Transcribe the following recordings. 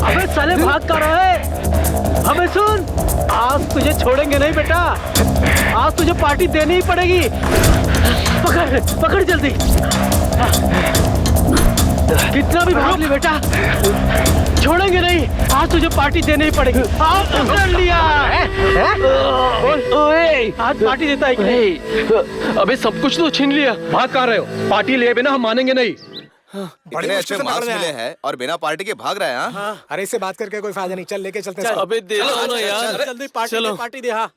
अबे साले भाग कर रहा है। अबे सुन, आज तुझे छोड़ेंगे नहीं बेटा, आज तुझे पार्टी देनी ही पड़ेगी। पकड़ पकड़ जल्दी। कितना भी भाग ले बेटा, छोड़ेंगे नहीं, आज तुझे पार्टी देनी ही पड़ेगी। आज पकड़ लिया। ओए, आज पार्टी देता है कि नहीं? अबे सब कुछ तो छीन लिया, भाग कहाँ रहे हो? पार्टी लिए बिना हम मानेंगे नहीं। इतने अच्छे मार्क्स मिले हैं और बिना पार्टी के भाग रहे हैं। हाँ? अरे इससे बात करके कोई फायदा नहीं, चल लेके चलते हैं। अबे दे दो ना यार, जल्दी पार्टी दे। हाँ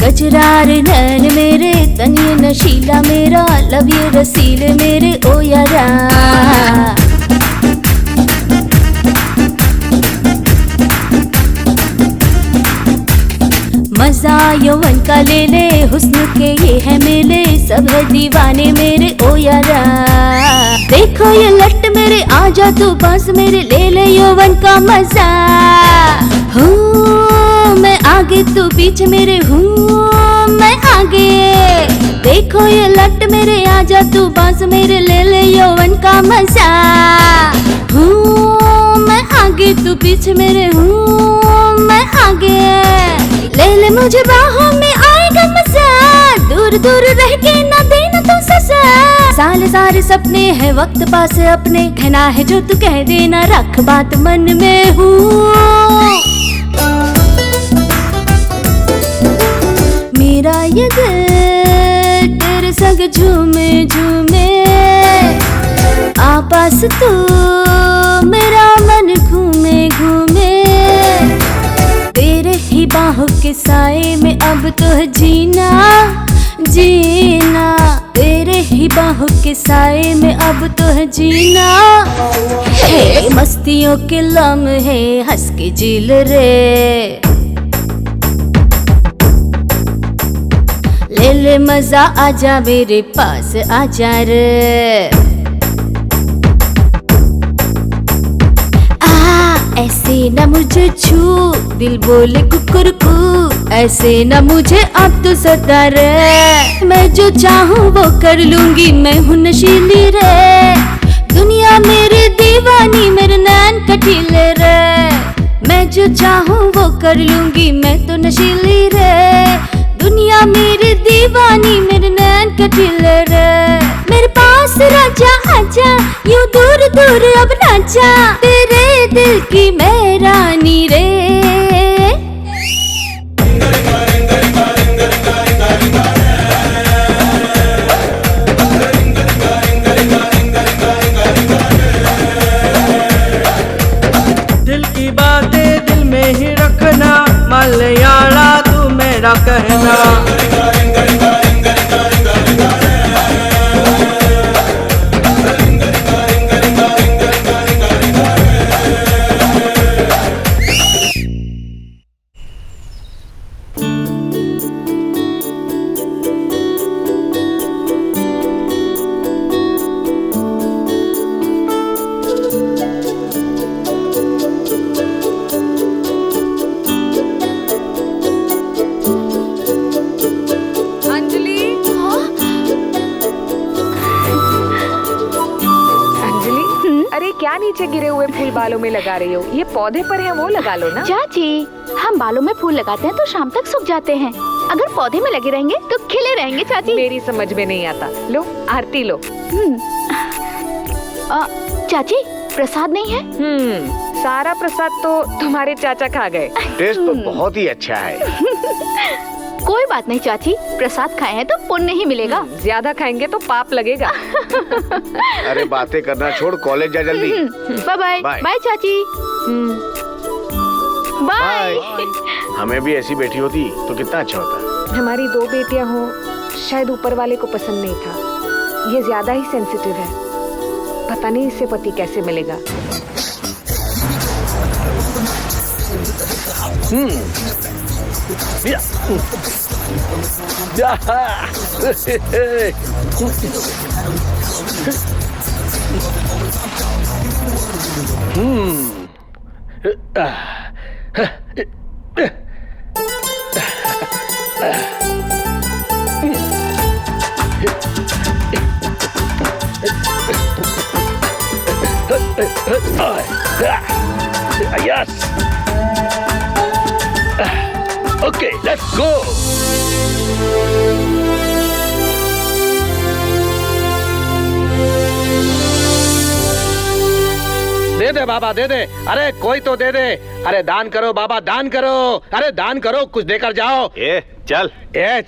गजरार नैन मेरे, तनिए नशीला मेरा, लब ये रसीले मेरे ओ यारा। मजा यौवन का ले ले, हुस्न के ये है मेले, सब है दीवाने मेरे ओ यारा। देखो ये लट मेरे, आजा तू पास मेरे, ले ले यौवन का मजा। हूँ मैं आगे तू पीछे मेरे, हूँ मैं आगे। देखो ये लट मेरे, आजा तू पास मेरे, ले ले यौवन का मजा। हूँ मैं आगे तू पीछे मेरे, हूँ मैं आगे। ले ले मुझे बाहों में, आएगा मजा, दूर दूर रह के ना देना तू सजा। साले सारे सपने हैं वक्त पास अपने, कहना है जो तू कह देना, रख बात मन में। हूँ मेरा ये दिल तेरे संग झूमे झूमे, आपस तू मेरा मन घूमे घूमे। तेरे ही बाहों के साए में अब तो जीना जीना, तेरे ही बाहों के साए में अब तो जीना। हे मस्तियों के लम्हे हंस के जील रे, ले ले मजा, आजा मेरे पास आजा रे। ऐसे न मुझे छू, दिल बोले कुकुरकू, ऐसे न मुझे अब तो सता रे। मैं जो चाहूँ वो कर लूंगी, मैं हूँ नशीली रे। दुनिया मेरी दीवानी, मेरे नैन कटीले रे। मैं जो चाहूँ वो कर लूंगी, मैं तो नशीली रे। दुनिया मेरी दीवानी, मेरे नैन कटीले रे। मेरे पास राजा आजा, यूं दूर दूर अब ना जा, तेरे दिल की मैं रानी रे। दिल की बातें दिल में ही रखना, मलयाला तू मेरा कहना। नीचे गिरे हुए फूल बालों में लगा रही हो, ये पौधे पर है वो लगा लो ना। चाची, हम बालों में फूल लगाते हैं तो शाम तक सूख जाते हैं, अगर पौधे में लगे रहेंगे तो खिले रहेंगे चाची। मेरी समझ में नहीं आता। लो आरती लो। चाची प्रसाद नहीं है? सारा प्रसाद तो तुम्हारे चाचा खा गए। टेस्ट तो बहुत ही अच्छा है। कोई बात नहीं चाची, प्रसाद खाए हैं तो पुण्य ही मिलेगा। ज्यादा खाएंगे तो पाप लगेगा। अरे बातें करना छोड़, कॉलेज जा जल्दी। Bye bye. बाय चाची। बाय। हमें भी ऐसी बेटी होती तो कितना अच्छा होता। हमारी 2 बेटियां हो, शायद ऊपर वाले को पसंद नहीं था। ये ज्यादा ही सेंसिटिव है, पता नहीं इससे पति कैसे मिलेगा। Yes. Okay, let's go. दे दे बाबा दे दे, अरे कोई तो दे दे, अरे दान करो बाबा दान करो, अरे दान करो कुछ देकर जाओ। चल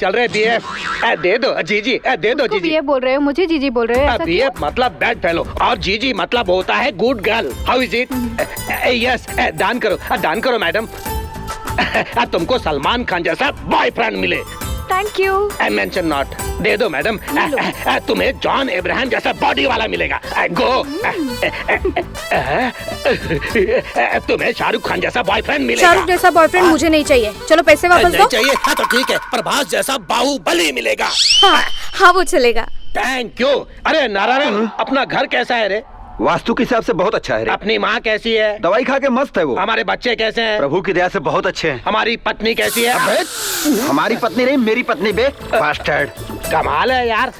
चल रहे बीएफ, दे दो जीजी, दे दो जीजी। ये बोल रहे हो, मुझे जीजी बोल रहे हो, ऐसा बीएफ मतलब बैड फेलो और जीजी मतलब होता है good girl. How is it? Yes, दान करो मैडम। तुमको सलमान खान जैसा बॉयफ्रेंड मिले। Thank you. Mention not. दे दो मैडम। तुम्हें जॉन एब्राहम जैसा बॉडी वाला मिलेगा। गो। तुम्हें शाहरुख खान जैसा बॉयफ्रेंड मिलेगा। शाहरुख जैसा बॉयफ्रेंड मुझे नहीं चाहिए, चलो पैसे वापस नहीं दो। चाहिए? हाँ तो ठीक है, प्रभास जैसा बाहुबली मिलेगा। हाँ वो चलेगा। Thank you. अरे नारायण, अपना घर कैसा है रे? वास्तु के हिसाब से बहुत अच्छा है रे। अपनी माँ कैसी है? दवाई खा के मस्त है वो। हमारे बच्चे कैसे हैं? प्रभु की दया से बहुत अच्छे हैं। हमारी पत्नी कैसी है? हमारी पत्नी नहीं, मेरी पत्नी बे। बास्टर्ड। कमाल है यार,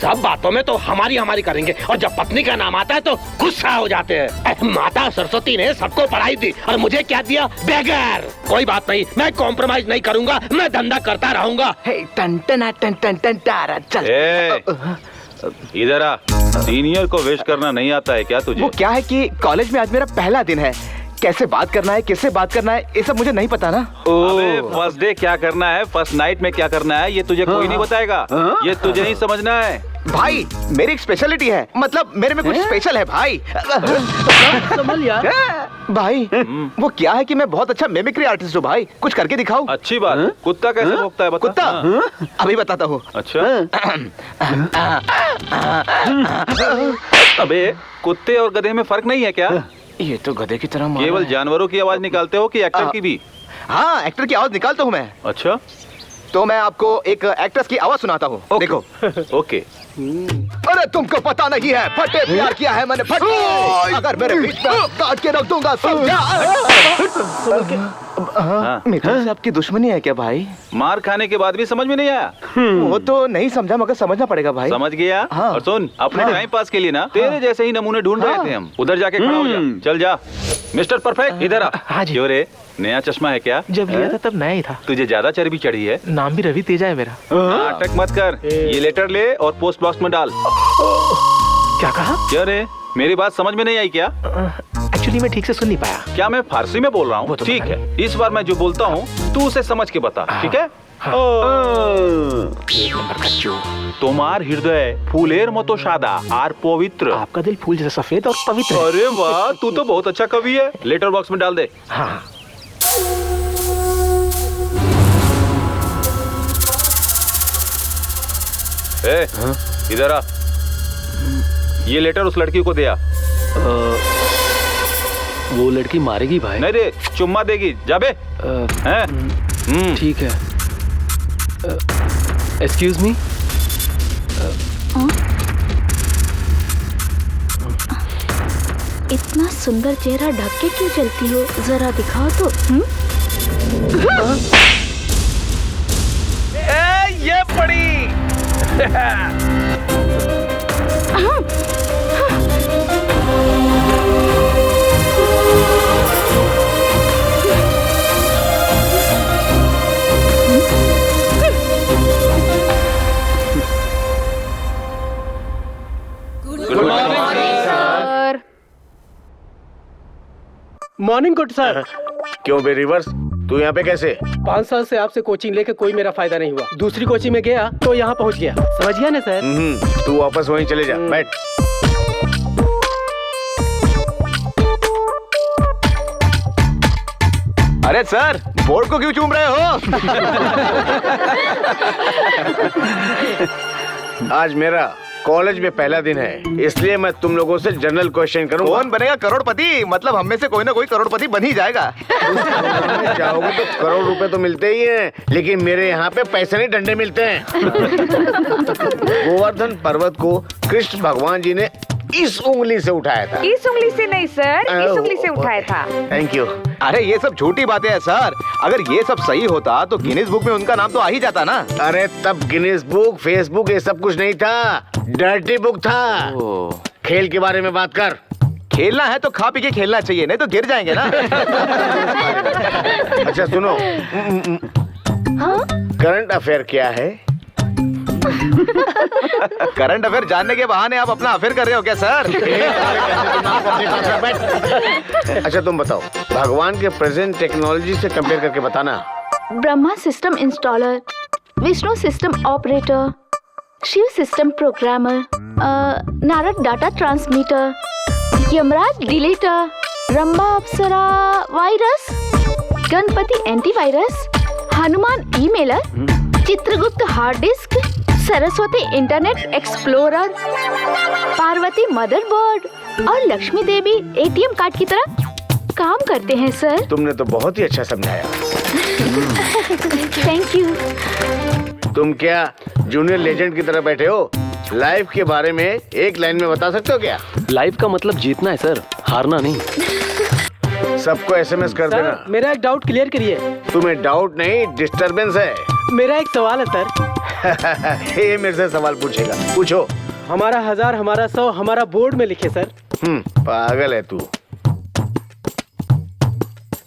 सब बातों में तो हमारी करेंगे और जब पत्नी का नाम आता है तो गुस्सा हो जाते हैं। माता सरस्वती ने सबको पढ़ाई दी और मुझे क्या दिया? बेगर। कोई बात नहीं, मैं कॉम्प्रोमाइज नहीं करूंगा, मैं धंधा करता रहूंगा। इधर आ, सीनियर को विश करना नहीं आता है क्या तुझे? वो क्या है कि कॉलेज में आज मेरा पहला दिन है, कैसे बात करना है, किससे बात करना है, ये सब मुझे नहीं पता ना। अबे फर्स्ट डे क्या करना है, फर्स्ट नाइट में क्या करना है, ये तुझे कोई नहीं बताएगा। ये तुझे नहीं समझना है भाई। मेरी एक स्पेशलिटी है, मतलब मेरे में कुछ स्पेशल है भाई। संभल यार। भाई वो क्या है कि मैं बहुत अच्छा मिमिक्री आर्टिस्ट हूँ भाई, कुछ करके दिखाओ। अच्छी बात। कुत्ता कैसे भौंकता है बता। कुत्ता अभी बताता हूँ। अच्छा। अबे कुत्ते और गधे में फर्क नहीं है क्या? ये तो गधे की तरह केवल जानवरों की आवाज निकालते हो कि एक्टर की भी? हाँ, एक्टर की आवाज निकालता हूँ मैं। अच्छा, तो मैं आपको एक एक्ट्रेस की आवाज सुनाता हूँ। देखो। ओके। अरे तुमको पता नहीं है, फटे प्यार किया है मैंने, फटे। अगर मेरे बीच में काट के रख दूंगा, समझा? मित्र से आपकी दुश्मनी है क्या भाई? मार खाने के बाद भी समझ में नहीं आया? वो तो नहीं समझा, मगर समझना पड़ेगा भाई। समझ गया। हाँ। और सुन, अपने टाइम पास के लिए ना तेरे जैसे ही नमूने ढूंढ रहे थे हम। उधर जाके खड़ा हो जा। चल जा मिस्टर परफेक्ट, इधर आ। हाँ जी। क्यों रे, नया चश्मा है क्या? जब लिया था तब नया ही था। तुझे ज्यादा चर्बी चढ़ी है। नाम भी रवि तेजा है मेरा। नाटक मत कर, ये लेटर ले और पोस्ट बॉक्स में डाल। क्या कहा? क्या रे, मेरी बात समझ में नहीं आई क्या? एक्चुअली मैं ठीक से सुन नहीं पाया। क्या मैं फारसी में बोल रहा हूँ? वो तो ठीक पता है, इस बार मैं जो बोलता हूँ तू उसे समझ के बता, ठीक है? তোমার হৃদয় ফুলের মতো সাদা আর পবিত্র। आपका दिल फूल जैसा सफेद और पवित्र है। अरे वाह, तू तो बहुत अच्छा कवि है। लेटर बॉक्स में डाल दे। हाँ। इधर आ, ये लेटर उस लड़की को दिया। वो लड़की मारेगी भाई? नहीं रे, चुम्मा देगी। जाबे। ठीक है। Excuse me. इतना सुंदर चेहरा ढक के क्यों चलती हो, जरा दिखाओ तो। ये पड़ी। Morning good sir. क्यों बे रिवर्स, तू यहाँ पे कैसे? 5 साल से आपसे कोचिंग लेके कोई मेरा फायदा नहीं हुआ। दूसरी कोचिंग में गया तो यहाँ पहुँच गया, समझ गया ना सर? तू वापस वहीं चले जा, बैठ। अरे सर, बोर्ड को क्यों चूम रहे हो? आज मेरा कॉलेज में पहला दिन है, इसलिए मैं तुम लोगों से जनरल क्वेश्चन करूंगा। कौन बनेगा करोड़पति? मतलब हम में से कोई ना कोई करोड़पति बन ही जाएगा। चाहोगे तो करोड़ रुपए तो मिलते ही हैं, लेकिन मेरे यहाँ पे पैसे नहीं, डंडे मिलते हैं। गोवर्धन पर्वत को कृष्ण भगवान जी ने इस उंगली से उठाया था। इस उंगली से नहीं सर, इस उंगली से उठाया था। Thank you. अरे ये सब झूठी बातें हैं सर। अगर ये सब सही होता तो गिनीज बुक में उनका नाम तो आ ही जाता ना। अरे तब गिनीज बुक, फेसबुक ये सब कुछ नहीं था, डर्टी बुक था। खेल के बारे में बात कर। खेलना है तो खा पी के खेलना चाहिए, नहीं तो गिर जाएंगे ना। अच्छा सुनो, करंट अफेयर क्या है? करंट अफेयर जानने के बहाने आप अपना अफेयर कर रहे हो क्या सर? अच्छा तुम बताओ, भगवान के प्रेजेंट टेक्नोलॉजी से कंपेयर करके बताना। Brahma system installer, Vishnu system operator, Shiva system programmer, Narad data transmitter, Yamraj deleter, Rambha अप्सरा virus, Ganpati antivirus, Hanuman emailer, Chitragupta hard disk, Saraswati internet explorer, Parvati motherboard और लक्ष्मी देवी एटीएम कार्ड की तरह काम करते हैं सर। तुमने तो बहुत ही अच्छा समझाया। Thank you. तुम क्या जूनियर लेजेंड की तरह बैठे हो? लाइफ के बारे में एक लाइन में बता सकते हो क्या? लाइफ का मतलब जीतना है सर, हारना नहीं। सबको एसएमएस कर देना। सर मेरा एक डाउट क्लियर करिए। तुम्हें डाउट नहीं, डिस्टरबेंस है। मेरा एक सवाल है सर। ये मेरे से सवाल पूछेगा, पूछो। हमारा 1000, हमारा 100, हमारा बोर्ड में लिखे सर। पागल है तू।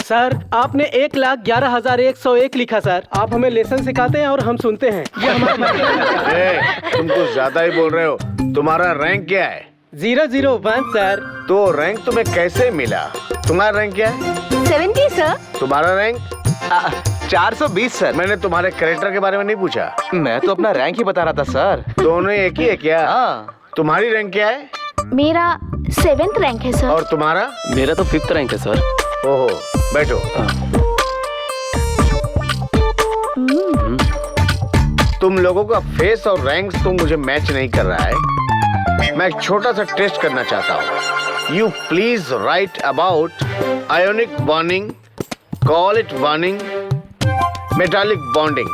सर आपने 1,11,101 लिखा सर। आप हमें लेसन सिखाते हैं और हम सुनते हैं। ये हमारा तुम कुछ ज्यादा ही बोल रहे हो। तुम्हारा रैंक क्या है? 001 सर। तो रैंक तुम्हें कैसे मिला? तुम्हारा रैंक क्या है? 70 सर। तुम्हारा रैंक? 420 सर। मैंने तुम्हारे कैरेक्टर के बारे में नहीं पूछा। मैं तो अपना रैंक ही बता रहा था सर। दोनों एक ही है क्या? तुम्हारी रैंक क्या है? मेरा 7th रैंक है सर। और तुम्हारा? मेरा तो 5th रैंक है सर। ओहो, बैठो। तुम लोगों का फेस और रैंक तो मुझे मैच नहीं कर रहा है। मैं एक छोटा सा टेस्ट करना चाहता हूँ। You please right about ionic bonding, call it bonding, metallic bonding.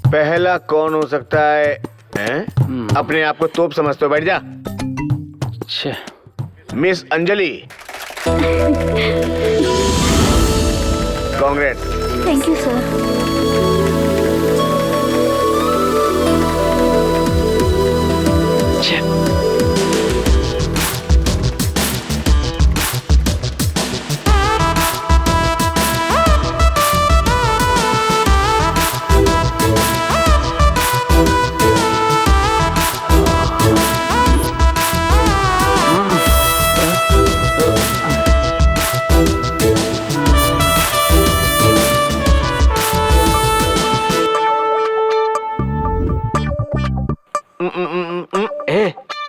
पहला कौन हो सकता है? अपने आप को तोप समझते हो, बैठ जा। Miss Anjali. Congress. Thank you sir.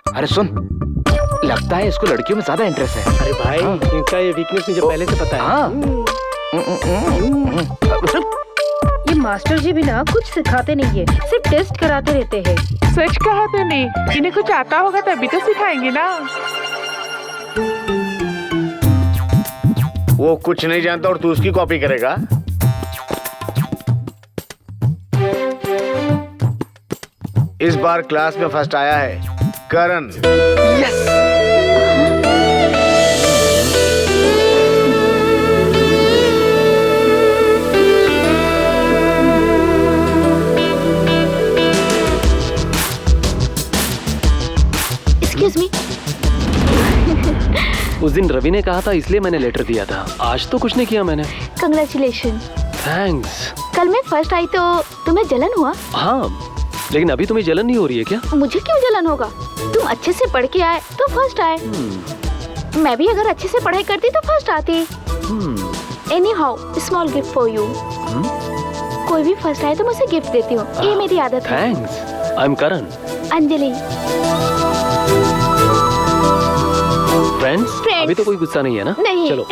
अरे सुन, लगता है इसको लड़कियों में ज्यादा इंटरेस्ट है। अरे भाई इनका ये वीकनेस मुझे पहले से पता है। ये मास्टर जी भी ना कुछ सिखाते नहीं है, सिर्फ टेस्ट कराते रहते हैं। सच कहा तूने, इन्हें कुछ आता होगा तभी तो सिखाएंगे ना। वो कुछ नहीं जानता और तू उसकी कॉपी करेगा? इस बार क्लास में फर्स्ट आया है करण। यस। Excuse me. उस दिन रवि ने कहा था इसलिए मैंने लेटर दिया था। आज तो कुछ नहीं किया मैंने। कंग्रेचुलेशन। थैंक्स। कल मैं फर्स्ट आई तो तुम्हें जलन हुआ? हाँ, लेकिन अभी तुम्हें जलन नहीं हो रही है क्या? मुझे क्यों जलन होगा? तुम अच्छे से पढ़ के आए तो फर्स्ट आए। मैं भी अगर अच्छे से पढ़ाई करती तो फर्स्ट आती। Any how, small gift for you. कोई भी फर्स्ट आए तो मुझे गिफ्ट देती हूँ, ये मेरी आदत है। Thanks. I am Karan. Anjali. Friends? अभी तो कोई गुस्सा नहीं है ना? नहीं। चलो।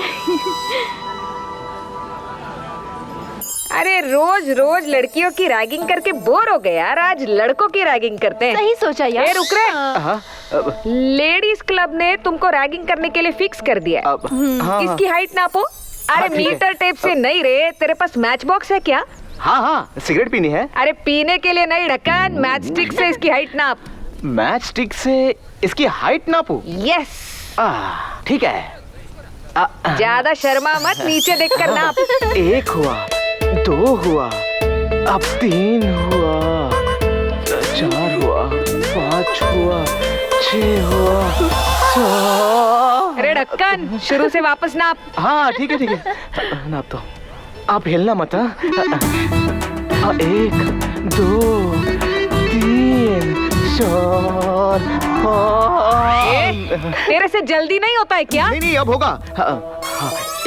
अरे रोज रोज लड़कियों की रैगिंग करके बोर हो गए यार, आज लड़कों की रैगिंग करते हैं। सही सोचा यार। रुक रहे। लेडीज क्लब ने तुमको रैगिंग करने के लिए फिक्स कर दिया। इसकी हाइट नापो। अरे मीटर टेप से नहीं रे, तेरे पास मैच बॉक्स है क्या? हाँ हाँ, सिगरेट पीनी है। अरे पीने के लिए नहीं ढक्कन, मैच स्टिक से इसकी हाइट नाप। मैच स्टिक से इसकी हाइट नापू? यस। ठीक है। ज्यादा शर्मा मत, नीचे देखकर नाप। 1 हुआ, 2 हुआ, अब 3 हुआ, 4 हुआ, 5 हुआ, 6 हुआ, 7। अरे ढक्कन, शुरू से वापस नाप। हाँ ठीक है ठीक है, नाप दो। आप हिलना मत। 1 2 3 4 5। तेरे से जल्दी नहीं होता है क्या? नहीं अब होगा।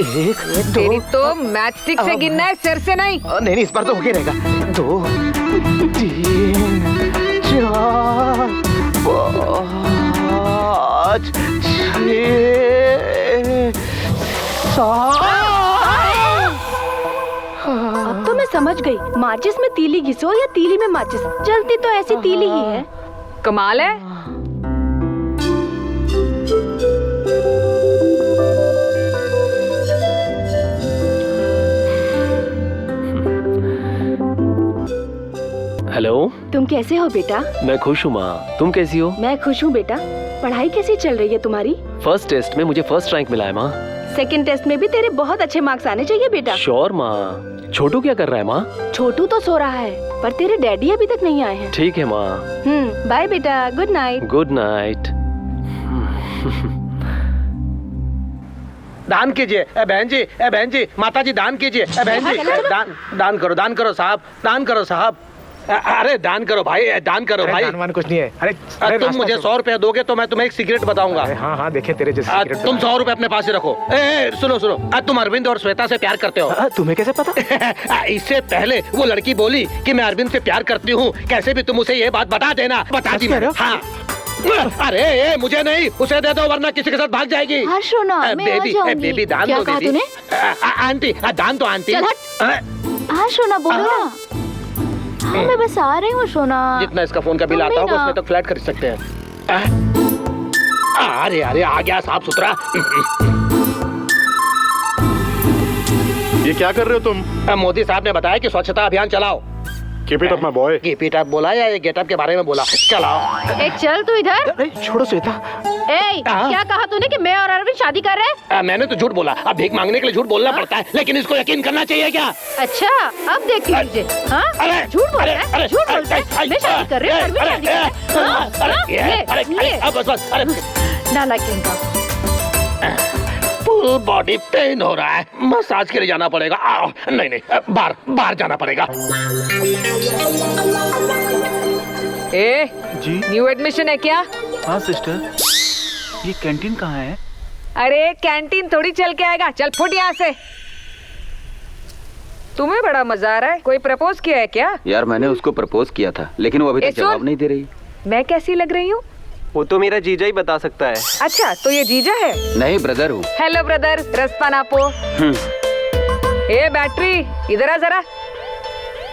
1 2। तेरी तो मैच स्टिक से गिनना है, सिर से नहीं। नहीं इस बार तो होके रहेगा। 2 3 4 5 6 7। अब तो मैं समझ गई, माचिस में तीली घिसो या तीली में माचिस, जलती तो ऐसी तीली ही है। कमाल है। हेलो, तुम कैसे हो बेटा? मैं खुश हूँ माँ, तुम कैसी हो? मैं खुश हूँ बेटा। पढ़ाई कैसी चल रही है तुम्हारी? फर्स्ट टेस्ट में मुझे फर्स्ट रैंक मिला है माँ। सेकंड टेस्ट में भी तेरे बहुत अच्छे मार्क्स आने चाहिए बेटा। श्योर माँ। छोटू क्या कर रहा है माँ? छोटू तो सो रहा है, पर तेरे डैडी अभी तक नहीं आए हैं। ठीक है माँ। बाय बेटा, गुड नाइट। Good night. दान कीजिए बहन जी, बहन जी, माता जी दान कीजिए बहन जी, दान करो साहब, दान करो साहब। अरे दान करो भाई, दान करो भाई। दान कुछ नहीं है। अरे तुम मुझे 100 रुपया दोगे तो मैं तुम्हें एक सिगरेट बताऊंगा। हाँ हाँ, देखे तेरे जैसे सिगरेट। तुम 100 रुपए अपने पास ही रखो। सुनो सुनो, तुम अरविंद और श्वेता से प्यार करते हो? तुम्हें कैसे पता? इससे पहले वो लड़की बोली कि मैं अरविंद से प्यार करती हूँ, कैसे भी तुम उसे ये बात बता देना। बता दी मैंने। हाँ। अरे मुझे नहीं, उसे दे दो वरना किसी के साथ भाग जाएगी। बेबी दान दो बेबी। आंटी दान दो आंटी। हाँ सोना बोलो ना। हाँ मैं बस आ रही हूँ सोना। जितना इसका फोन का बिल आता होगा उसमें तो फ्लैट खरीद सकते हैं। अरे अरे आ गया साफ सुथरा। ये क्या कर रहे हो तुम? मोदी साहब ने बताया कि स्वच्छता अभियान चलाओ। Keep it up my boy. Keep it up बोला या ये गेटअप के बारे में बोला? चलाओ। ए चल तू इधर। छोड़ो श्वेता। ए क्या कहा तूने कि मैं और अरविंद शादी कर रहे हैं? मैंने तो झूठ बोला। अब भीख मांगने के लिए झूठ बोलना पड़ता है, लेकिन इसको यकीन करना चाहिए क्या? अच्छा अब देखती हूँ तुझे। हाँ झूठ बोल रहा है, झूठ बोल रहा है। मैं शादी कर रही हूँ, अरविंद शादी कर रहा है। नालायक इनका। फुल बॉडी पेन हो रहा है, मसाज के लिए जाना पड़ेगा। नहीं नहीं, बाहर जाना पड़ेगा। जी न्यू एडमिशन है क्या? हाँ सिस्टर। ये कैंटीन कहाँ है? अरे कैंटीन थोड़ी चल के आएगा, चल फुट यहाँ से। तुम्हें बड़ा मजा आ रहा है। कोई प्रपोज किया है क्या? यार मैंने उसको प्रपोज किया था, लेकिन वो अभी तक जवाब नहीं दे रही। मैं कैसी लग रही हूँ? वो तो मेरा जीजा ही बता सकता है। अच्छा तो ये जीजा है? नहीं ब्रदर हूँ। हेलो ब्रदर, रास्ता नापो। ए बैटरी इधर आ जरा।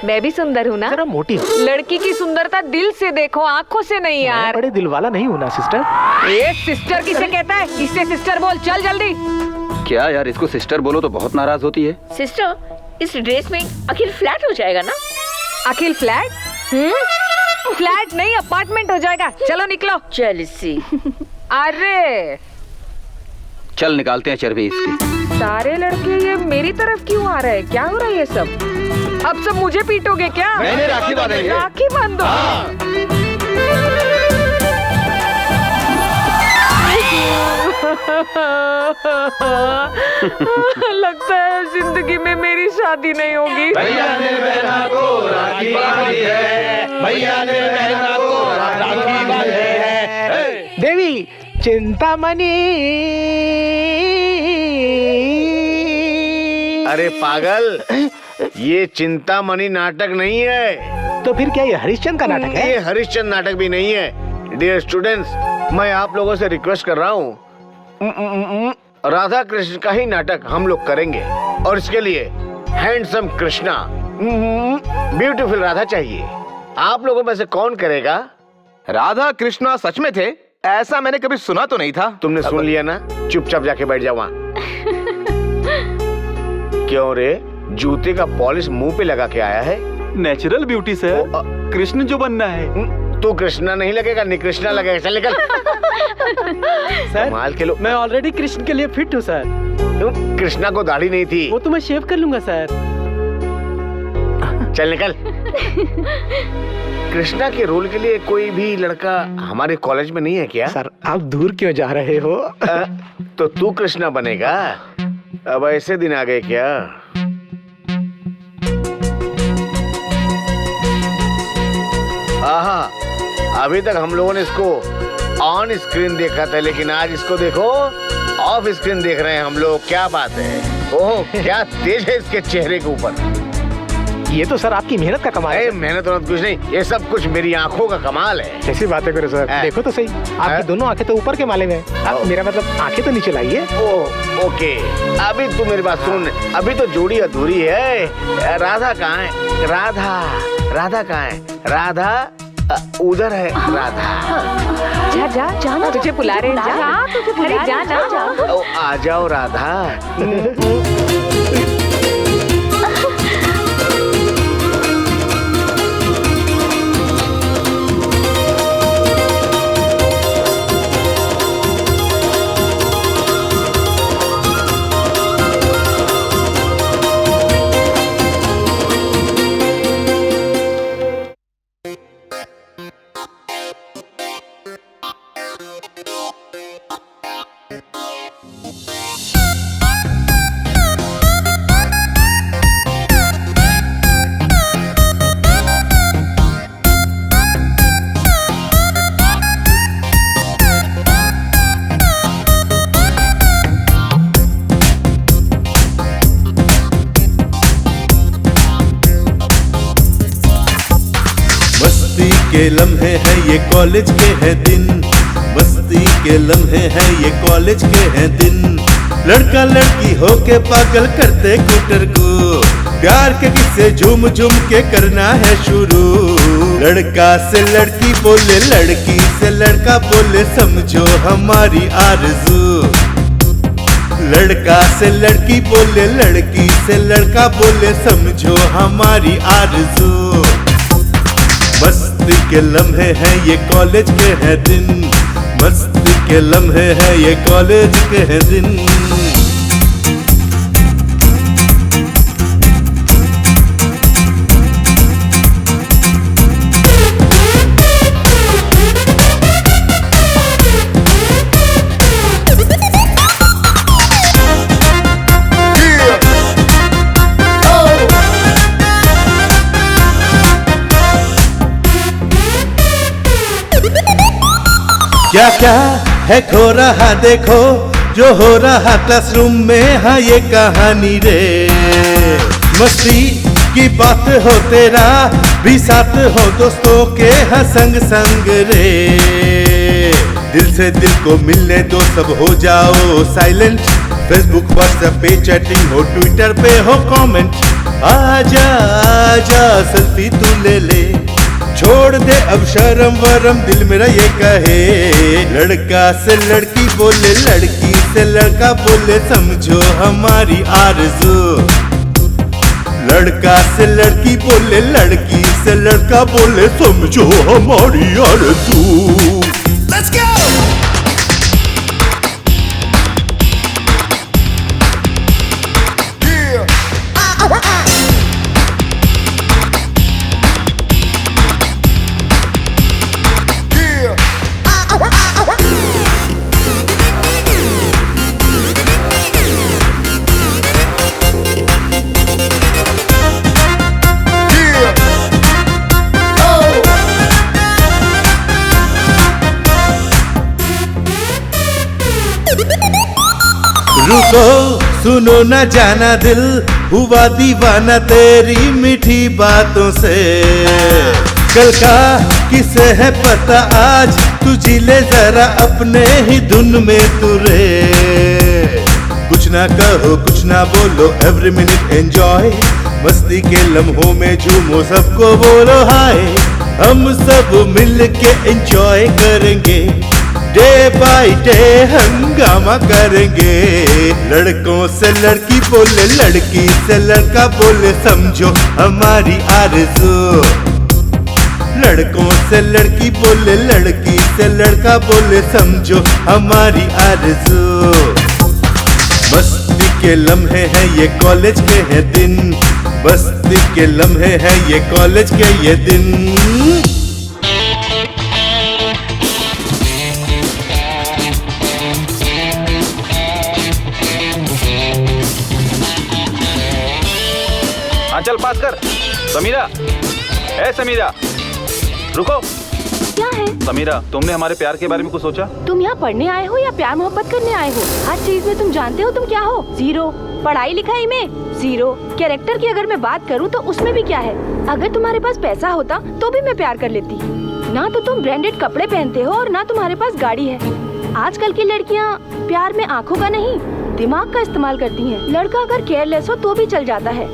मैं भी सुंदर हूँ ना? जरा मोटी हो। लड़की की सुंदरता दिल से देखो, आंखों से नहीं यार। बड़े दिल वाला नहीं हूँ ना सिस्टर। ए सिस्टर किसे कहता है? इससे सिस्टर बोल, चल जल्दी। क्या यार, इसको सिस्टर बोलो तो बहुत नाराज होती है। सिस्टर इस ड्रेस में अखिल फ्लैट हो जाएगा ना? अखिल फ्लैट? फ्लैट नहीं अपार्टमेंट हो जाएगा। चलो निकलो। चल इसी। अरे चल निकालते हैं चर्बी इसकी। सारे लड़के ये मेरी तरफ क्यों आ रहे हैं? क्या हो रहा है ये सब? अब सब मुझे पीटोगे क्या? नहीं राखी बांधेंगे। राखी बांधो। लगता है जिंदगी में मेरी शादी नहीं होगी। भैया ने बहना को राखी बांधी है, भैया ने बहना को राखी बांधी है। देवी चिंतामणि। अरे पागल, ये चिंतामणि नाटक नहीं है। तो फिर क्या ये हरिश्चंद्र का नाटक है? ये हरिश्चंद्र नाटक भी नहीं है। डियर स्टूडेंट्स, मैं आप लोगों से रिक्वेस्ट कर रहा हूँ, राधा कृष्ण का ही नाटक हम लोग करेंगे और इसके लिए हैंडसम कृष्णा, ब्यूटीफुल राधा चाहिए। आप लोगों में से कौन करेगा? राधा कृष्णा सच में थे? ऐसा मैंने कभी सुना तो नहीं था। तुमने सुन लिया ना, चुपचाप जाके बैठ जाओ वहाँ। क्यों रे, जूते का पॉलिश मुंह पे लगा के आया है? नेचुरल ब्यूटी सर, कृष्ण जो बनना है। तू कृष्णा नहीं लगेगा, निकृष्णा लगेगा। चल निकल। सर माल के लोग, मैं ऑलरेडी कृष्ण के लिए फिट हूँ सर। कृष्णा को दाढ़ी नहीं थी। वो तो मैं शेव कर लूंगा सर। चल निकल। कृष्णा के रोल के लिए कोई भी लड़का हमारे कॉलेज में नहीं है क्या? सर आप दूर क्यों जा रहे हो? तो तू कृष्णा बनेगा? अब ऐसे दिन आ गए क्या? आहा, अभी तक हम लोगों ने इसको ऑन स्क्रीन देखा था, लेकिन आज इसको देखो ऑफ स्क्रीन देख रहे हैं हम लोग। क्या बात है, ओह क्या तेज है इसके चेहरे के ऊपर। ये तो सर आपकी मेहनत का कमाल है। मेहनत और कुछ नहीं, ये सब कुछ मेरी आंखों का कमाल है। कैसी बातें करो सर, देखो तो सही, आपकी दोनों आंखें तो ऊपर के माले में है। मेरा मतलब आंखें तो नीचे लाइए। ओके, अभी तू मेरी बात सुन, अभी तो जोड़ी अधूरी है। राधा कहाँ है? राधा कहाँ है? राधा उधर है। राधा जा जा जाना, तुझे बुला रहे हैं। जा तुझे बुला रहे हैं। जा आ जाओ राधा। के लम्हे हैं ये कॉलेज के हैं दिन, मस्ती के लम्हे हैं ये कॉलेज के हैं दिन। लड़का लड़की होके पागल करते कूटर को, प्यार के किस्से झूम झूम के करना है शुरू। लड़का से लड़की बोले, लड़की से लड़का बोले, समझो हमारी आरज़ू। लड़का से लड़की बोले, लड़की से लड़का बोले, समझो हमारी आरज़ू। मस्ती के लम्हे हैं ये कॉलेज के हैं दिन, मस्ती के लम्हे हैं ये कॉलेज के हैं दिन। क्या क्या है खो रहा देखो, जो हो रहा क्लासरूम में, हाँ ये कहानी रे। मस्ती की बात हो, तेरा भी साथ हो, दोस्तों के हाँ संग संग रे। दिल से दिल को मिलने दो, सब हो जाओ साइलेंट। फेसबुक व्हाट्सएप पे चैटिंग हो, ट्विटर पे हो कमेंट। आजा आजा सेल्फी तू ले ले, छोड़ दे अब शर्म वरम, दिल मेरा ये कहे। लड़का से लड़की बोले, लड़की से लड़का बोले, समझो हमारी आरज़ू। लड़का से लड़की बोले, लड़की से लड़का बोले, समझो हमारी आरज़ू। Let's go! रुको सुनो न जाना दिल, हुआ दीवाना तेरी मीठी बातों से। कल का किसे है पता आज, तू जी ले जरा अपने ही धुन में तू रे। कुछ ना कहो कुछ ना बोलो, एवरी मिनट एंजॉय। मस्ती के लम्हों में झूमो, सबको बोलो हाय। हम सब मिल के एंजॉय करेंगे, डे बाय डे हंगामा करेंगे। लड़कों से लड़की बोले, लड़की से लड़का बोले, समझो हमारी आरज़ू। लड़कों से लड़की बोले, लड़की से लड़का बोले, समझो हमारी आरज़ू। मस्ती के लम्हे हैं ये कॉलेज के हैं दिन, मस्ती के लम्हे हैं ये कॉलेज के ये दिन। हाँ चल पास कर। समीरा, ए समीरा, रुको। क्या है? समीरा, तुमने हमारे प्यार के बारे में कुछ सोचा? तुम यहाँ पढ़ने आए हो या प्यार मोहब्बत करने आए हो? हर चीज में तुम जानते हो तुम क्या हो? जीरो। पढ़ाई लिखाई में जीरो। कैरेक्टर की अगर मैं बात करूँ तो उसमें भी क्या है? अगर तुम्हारे पास पैसा होता तो भी मैं प्यार कर लेती। ना तो तुम ब्रांडेड कपड़े पहनते हो और ना तुम्हारे पास गाड़ी है। आजकल की लड़कियाँ प्यार में आँखों का नहीं दिमाग का इस्तेमाल करती हैं। लड़का अगर केयरलेस हो तो भी चल जाता है,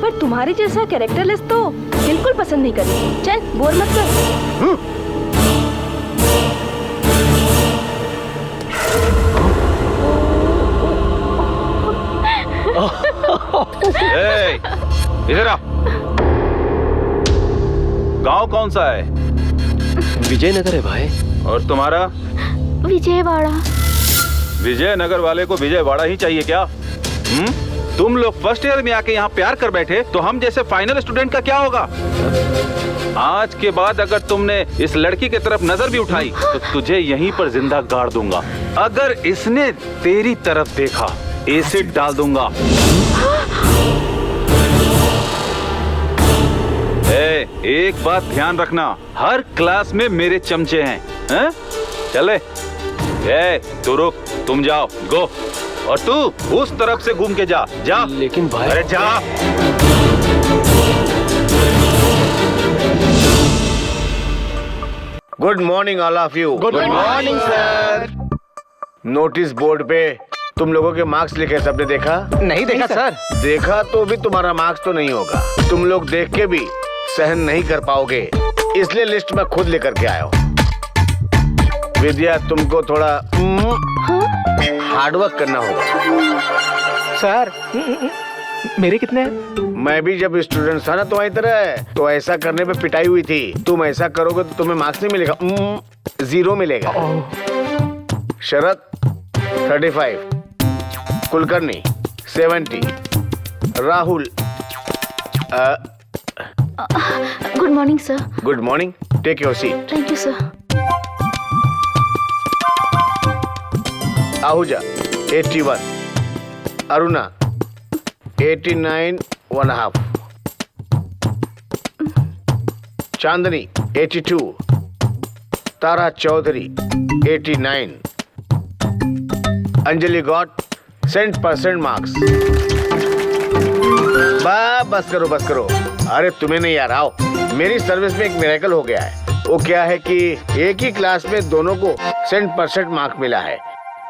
पर तुम्हारे जैसा कैरेक्टरलेस तो बिल्कुल पसंद नहीं करती। चल बोर मत कर। इधर आ। गांव कौन सा है? विजयनगर है भाई। और तुम्हारा? विजयवाड़ा। विजयनगर वाले को विजयवाड़ा ही चाहिए क्या? तुम लोग फर्स्ट ईयर में आके यहाँ प्यार कर बैठे तो हम जैसे फाइनल स्टूडेंट का क्या होगा? आज के बाद अगर तुमने इस लड़की की तरफ नजर भी उठाई तो तुझे यहीं पर जिंदा गाड़ दूंगा। अगर इसने तेरी तरफ देखा एसिड डाल दूंगा। एक बात ध्यान रखना, हर क्लास में मेरे चमचे हैं। चले। तू रुक, तुम जाओ, गो। और तू उस तरफ से घूम के जा। जा। लेकिन भाई। अरे जा। Good morning all of you. Good morning sir. Notice board पे तुम लोगों के मार्क्स लिखे, सबने देखा? नहीं देखा सर। देखा तो भी तुम्हारा मार्क्स तो नहीं होगा। तुम लोग देख के भी सहन नहीं कर पाओगे, इसलिए लिस्ट में खुद लेकर के आया हूँ। विद्या, तुमको थोड़ा हार्डवर्क करना होगा। सर मेरे कितने हैं? मैं भी जब स्टूडेंट था ना तुम्हारी तरह, तो ऐसा करने पे पिटाई हुई थी। तुम ऐसा करोगे तो तुम्हें मार्क्स नहीं मिलेगा, 0 मिलेगा। Sharad 35, Kulkarni 70, Rahul good morning sir. Good morning, take your seat. Thank you sir. Ahuja 81, Aruna 89.5, Chandni 82, Tara Chaudhary 89, Anjali got 100% marks. बस करो बस करो। अरे तुम्हें नहीं यार, आओ। मेरी सर्विस में एक मिरेकल हो गया है। वो क्या है कि एक ही क्लास में दोनों को 100% मार्क्स मिला है।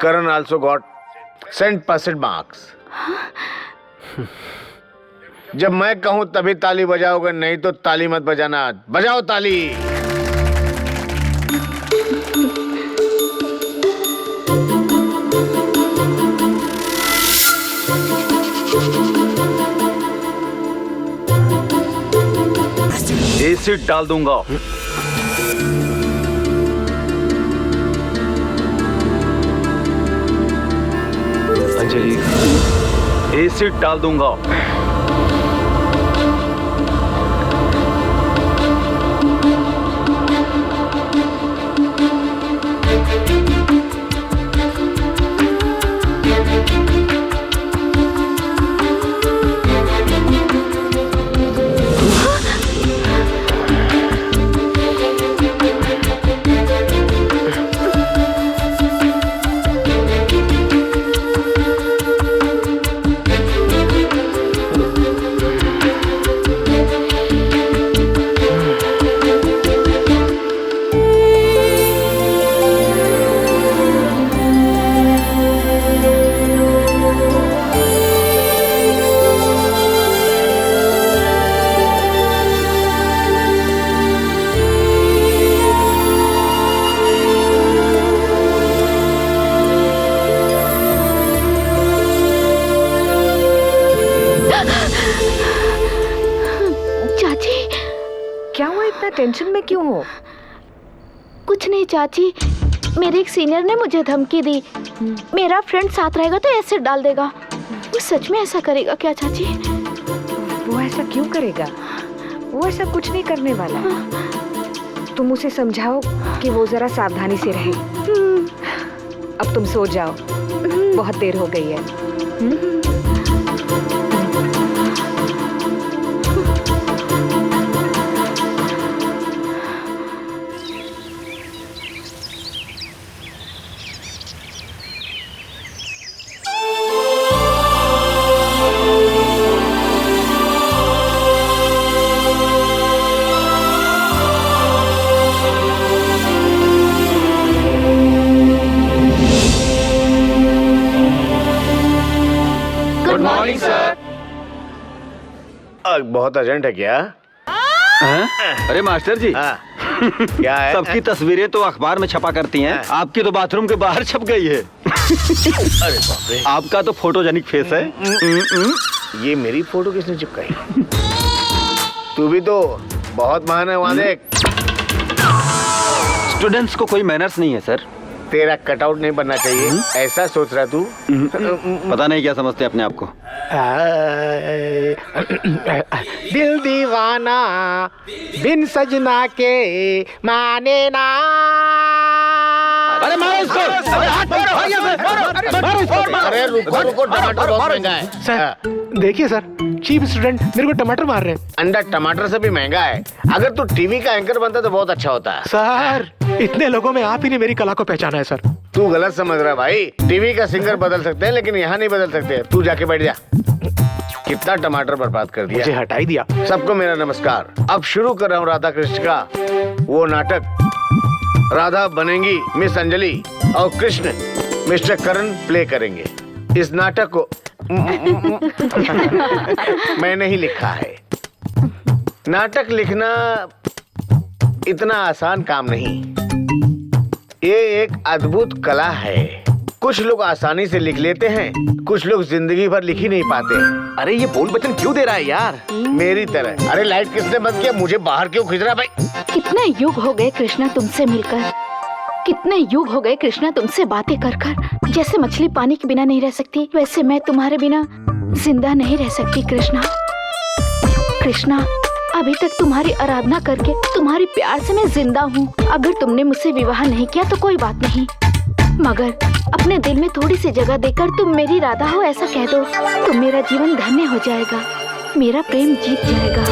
करण आल्सो गॉट 100% मार्क्स। जब मैं कहूं तभी ताली बजाओगे, नहीं तो ताली मत बजाना। बजाओ ताली। एसिड डाल दूंगा। अंजलि, एसिड डाल दूंगा। हो? कुछ नहीं चाची, मेरे एक सीनियर ने मुझे धमकी दी, मेरा फ्रेंड साथ रहेगा तो एसिड डाल देगा। वो सच में ऐसा करेगा क्या चाची? वो ऐसा क्यों करेगा? वो ऐसा कुछ नहीं करने वाला। तुम उसे समझाओ कि वो जरा सावधानी से रहे। अब तुम सो जाओ, बहुत देर हो गई है। बहुत अर्जेंट है क्या? अरे मास्टर जी, क्या है? सबकी तस्वीरें तो अखबार में छपा करती हैं, आपकी तो बाथरूम के बाहर छप गई है। अरे बाप रे, आपका तो फोटोजेनिक फेस है। ये मेरी फोटो किसने चिपकाई? तू भी तो बहुत महान है। वहां देख। स्टूडेंट्स को कोई मैनर्स नहीं है सर। तेरा कटआउट नहीं बनना चाहिए, ऐसा सोच रहा तू? पता नहीं क्या समझते अपने आप को। दिल दीवाना बिन सजना के माने ना। अरे मारो इसको! अरे रुको रुको, टमाटर बहुत महंगा है। सर देखिए सर, चीफ स्टूडेंट मेरे को टमाटर मार रहे हैं। अंडा टमाटर से भी महंगा है। अगर तू टीवी का एंकर बनता तो बहुत अच्छा होता। सर इतने लोगों में आप ही ने मेरी कला को पहचाना है सर। तू गलत समझ रहा है भाई। टीवी का सिंगर बदल सकते हैं लेकिन यहाँ नहीं बदल सकते। तू जाके बैठ जा। कितना टमाटर बर्बाद कर दिया। मुझे हटा ही दिया। सबको मेरा नमस्कार। अब शुरू कर रहा हूँ राधा कृष्ण का वो नाटक। राधा बनेंगी मिस अंजलि और कृष्ण मिस्टर करण प्ले करेंगे। इस नाटक को मैंने ही लिखा है। नाटक लिखना इतना आसान काम नहीं, ये एक अद्भुत कला है। कुछ लोग आसानी से लिख लेते हैं, कुछ लोग जिंदगी भर लिख ही नहीं पाते। अरे ये बोल बचन क्यों दे रहा है यार? मेरी तरह। अरे लाइट किसने बंद किया? मुझे बाहर क्यों खींच रहा भाई? कितने युग हो गए कृष्णा तुमसे मिलकर, कितने युग हो गए कृष्णा तुमसे बातें कर कर। जैसे मछली पानी के बिना नहीं रह सकती, वैसे मैं तुम्हारे बिना जिंदा नहीं रह सकती कृष्णा। कृष्णा, अभी तक तुम्हारी आराधना करके, तुम्हारी प्यार से मैं जिंदा हूँ। अगर तुमने मुझसे विवाह नहीं किया तो कोई बात नहीं, मगर अपने दिल में थोड़ी सी जगह देकर तुम मेरी राधा हो ऐसा कह दो तो मेरा जीवन धन्य हो जाएगा, मेरा प्रेम जीत जाएगा।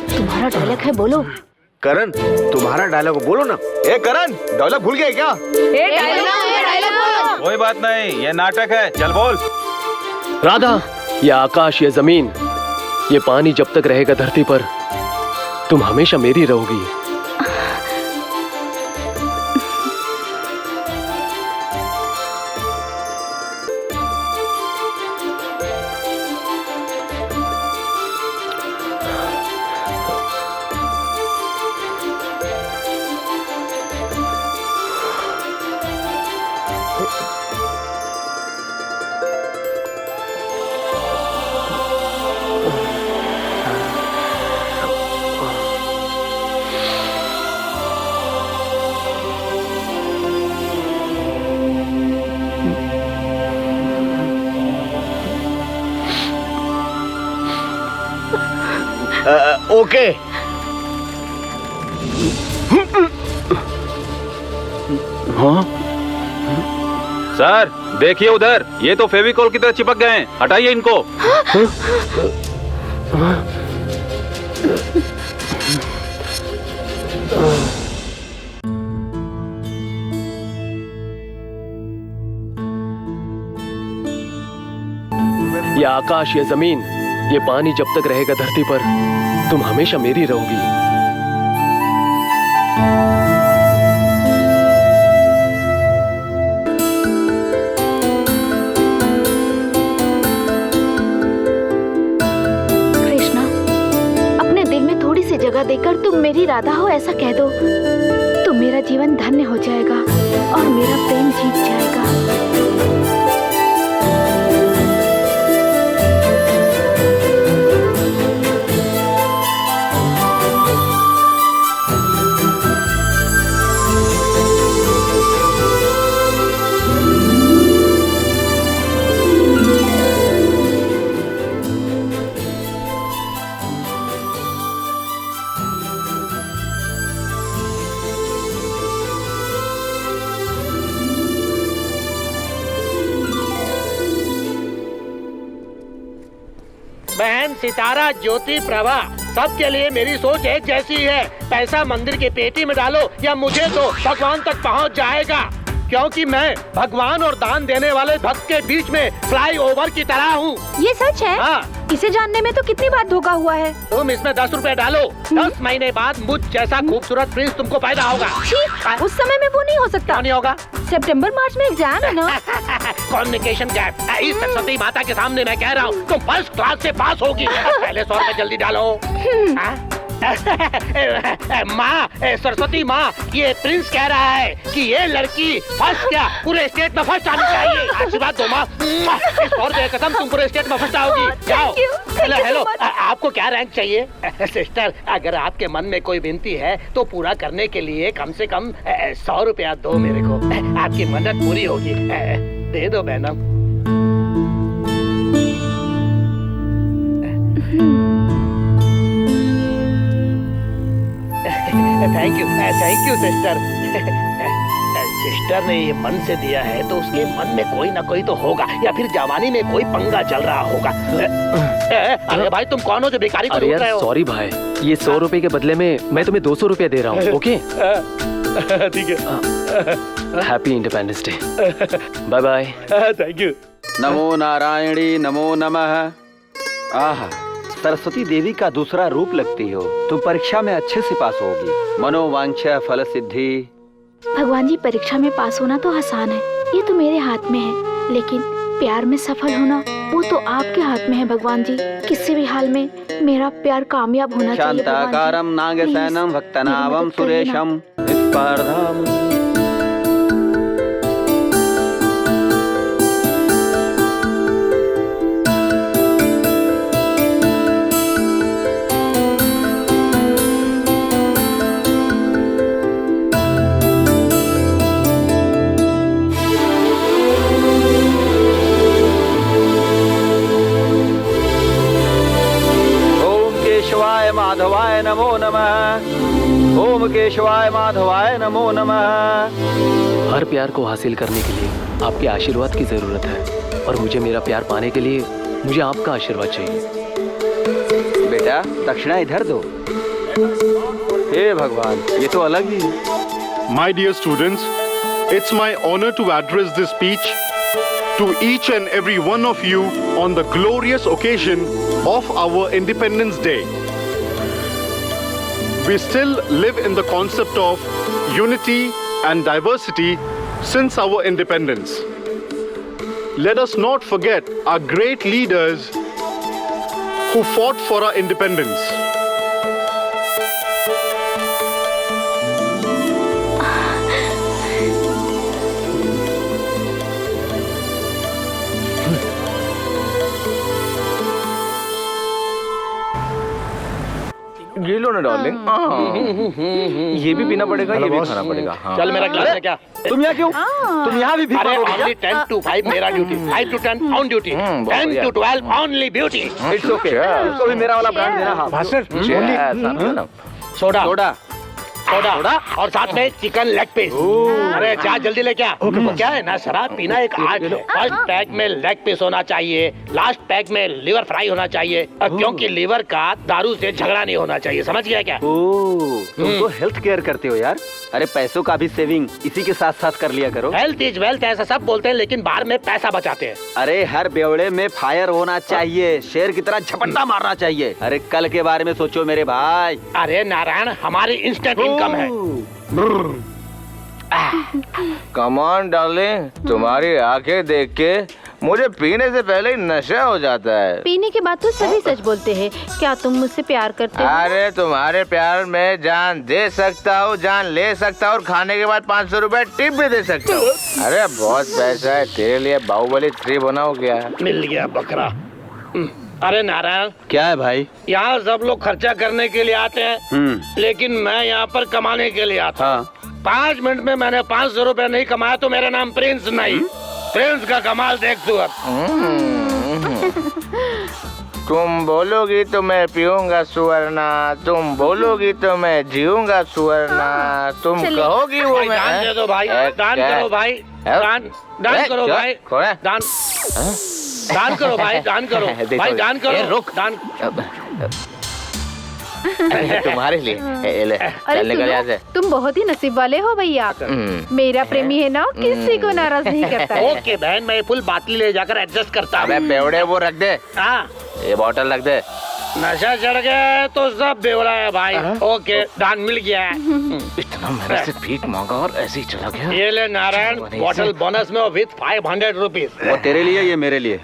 तुम्हारा डायलॉग है, बोलो। करण, तुम्हारा डायलॉग बोलो ना। ए करण, डायलॉग भूल गए क्या? कोई बात नहीं, ये नाटक है, चल बोल। राधा, ये आकाश, ये जमीन, ये पानी जब तक रहेगा धरती पर, तुम हमेशा मेरी रहोगी। ओके। हाँ? सर देखिए उधर, ये तो फेविकोल की तरह चिपक गए हैं, हटाइए इनको। ये आकाश, ये जमीन, ये पानी जब तक रहेगा धरती पर, तुम हमेशा मेरी रहोगी। कृष्णा, अपने दिल में थोड़ी सी जगह देकर तुम मेरी राधा हो ऐसा कह दो तो मेरा जीवन धन्य हो जाएगा और मेरा प्रेम जीत जाएगा। बहन सितारा, ज्योति, प्रभा, सबके लिए मेरी सोच एक जैसी है। पैसा मंदिर की पेटी में डालो या मुझे दो, भगवान तक पहुंच जाएगा। क्योंकि मैं भगवान और दान देने वाले भक्त के बीच में फ्लाई ओवर की तरह हूँ। ये सच है? हाँ। इसे जानने में तो कितनी बार धोखा हुआ है। तुम इसमें 10 रुपए डालो, 10 महीने बाद मुझ जैसा खूबसूरत प्रिंस तुमको पैदा होगा। उस समय में वो नहीं हो सकता। क्यों नहीं होगा? सितंबर मार्च में एग्जाम है ना। Communication gap. इस सरस्वती माता के सामने मैं कह रहा हूँ तुम फर्स्ट क्लास से पास होगी। पहले 100 रुपए जल्दी डालो। माँ, सरस्वती माँ, ये प्रिंस कह रहा है कि ये लड़की फर्स्ट क्या पूरे स्टेट में फर्स्ट आनी चाहिए। आशीर्वाद दो माँ। 100 रुपए कसम तुम पूरे स्टेट में फर्स्ट आओगी। जाओ। हेलो हेलो, आपको क्या रैंक चाहिए? सिस्टर, अगर आपके मन में कोई विनती है तो पूरा करने के लिए कम से कम 100 रुपया दो मेरे को। आपकी मन्नत पूरी होगी। दे दो madam. Thank you sister. Sister ने ये मन से दिया है तो उसके मन में कोई ना कोई तो होगा, या फिर जवानी में कोई पंगा चल रहा होगा। अरे भाई तुम कौन हो जो भिखारी को लूट रहे हो? सॉरी भाई, ये 100 रुपए के बदले में मैं तुम्हें 200 रुपए दे रहा हूँ। ओके ठीक है। Happy independence day. Bye bye. Thank you. नमो नारायणी नमो नमः। आहा, सरस्वती देवी का दूसरा रूप लगती हो। तुम परीक्षा में अच्छे से पास होगी। मनोवांछा फल सिद्धि। भगवान जी, परीक्षा में पास होना तो आसान है, ये तो मेरे हाथ में है, लेकिन प्यार में सफल होना वो तो आपके हाथ में है भगवान जी। किसी भी हाल में मेरा प्यार कामयाब होना चाहिए। शांताकारं नागसेनं भक्तनाभं सुरेशं स्पर्धाम। माधवाय नमो नमः। ओम केशवाय माधवाय नमो नमः। हर प्यार को हासिल करने के लिए आपके आशीर्वाद की जरूरत है, और मुझे मेरा प्यार पाने के लिए मुझे आपका आशीर्वाद चाहिए। बेटा, दक्षिणा इधर दो। हे भगवान, ये तो अलग ही है। My dear students, it's my honor to address this speech to each and every one of you on the glorious occasion of our Independence Day. We still live in the concept of unity and diversity since our independence. Let us not forget our great leaders who fought for our independence. ये लो ना darling. ये भी पीना पड़ेगा, ये भी खाना पड़ेगा। चल मेरा गिलास है क्या? तुम यहाँ क्यों? तुम यहाँ भी अरे only 10 to 5 मेरा duty, 5 to 10 on duty, 10 to 12 only beauty. It's okay. उसको भी मेरा वाला ब्रांड देना। हाँ भास्कर, सोडा सोडा सोडा और साथ में चिकन लेग पीस। अरे जा जल्दी ले क्या? क्या है ना, शराब पीना एक आर्ट है। फर्स्ट पैक में लेग पीस होना चाहिए, लास्ट पैक में लिवर फ्राई होना चाहिए, क्योंकि लिवर का दारू से झगड़ा नहीं होना चाहिए। समझ गया क्या? तुम तो हेल्थ केयर करते हो यार। अरे पैसों का भी सेविंग इसी के साथ साथ कर लिया करो। हेल्थ इज वेल्थ ऐसा सब बोलते हैं, लेकिन बाहर में पैसा बचाते हैं। अरे हर बेवड़े में फायर होना चाहिए, शेर की तरह झपट्टा मारना चाहिए। अरे कल के बारे में सोचो मेरे भाई। अरे नारायण, हमारी इंस्टेंट इनकम है। कम ऑन डार्लिंग, तुम्हारी आंखें देख के मुझे पीने से पहले ही नशा हो जाता है। पीने के बाद तो सभी सच बोलते हैं। क्या तुम मुझसे प्यार करते हो? अरे तुम्हारे प्यार में जान दे सकता हूँ, जान ले सकता हूँ, और खाने के बाद 500 रुपए टिप भी दे सकता हूँ। अरे बहुत पैसा है तेरे लिए, बाहुबली 3 बनाओ क्या? मिल गया बकरा। अरे नारायण, क्या है भाई? यहाँ सब लोग खर्चा करने के लिए आते हैं, लेकिन मैं यहाँ पर कमाने के लिए आता हूँ। 5 मिनट में मैंने 500 रुपए नहीं कमाया तो मेरा नाम प्रिंस नहीं। प्रिंस का कमाल देख तू अब। तुम बोलोगी तो मैं पीऊंगा सुवर्णा, तुम बोलोगी तो मैं जीऊंगा सुवर्णा, तुम कहोगी वो मैं। दान दे दो भाई, दान करो भाई, दान करो भाई, दान। दान करो भाई, दान करो भाई, दान करो। रुक, दान तुम्हारे लिए। ले, अरे चल निकल यहाँ से। सुनो, तुम बहुत ही नसीब वाले हो भैया। मेरा प्रेमी है ना, किसी को नाराज नहीं करता है। ओके बहन, मैं फुल बाटली ले जाकर एडजस्ट करता हूँ। अबे बेवड़े वो रख दे, हाँ ये बॉटल रख दे। नशा चढ़ गया तो सब बेवड़ा है भाई। ओके, दान मिल गया है। इतना मेरे से भीख मांगा और ऐसे ही चला गया। ये ले नारायण, बॉटल बोनस में विथ 500 रुपीज। वो तेरे लिए, ये मेरे लिए।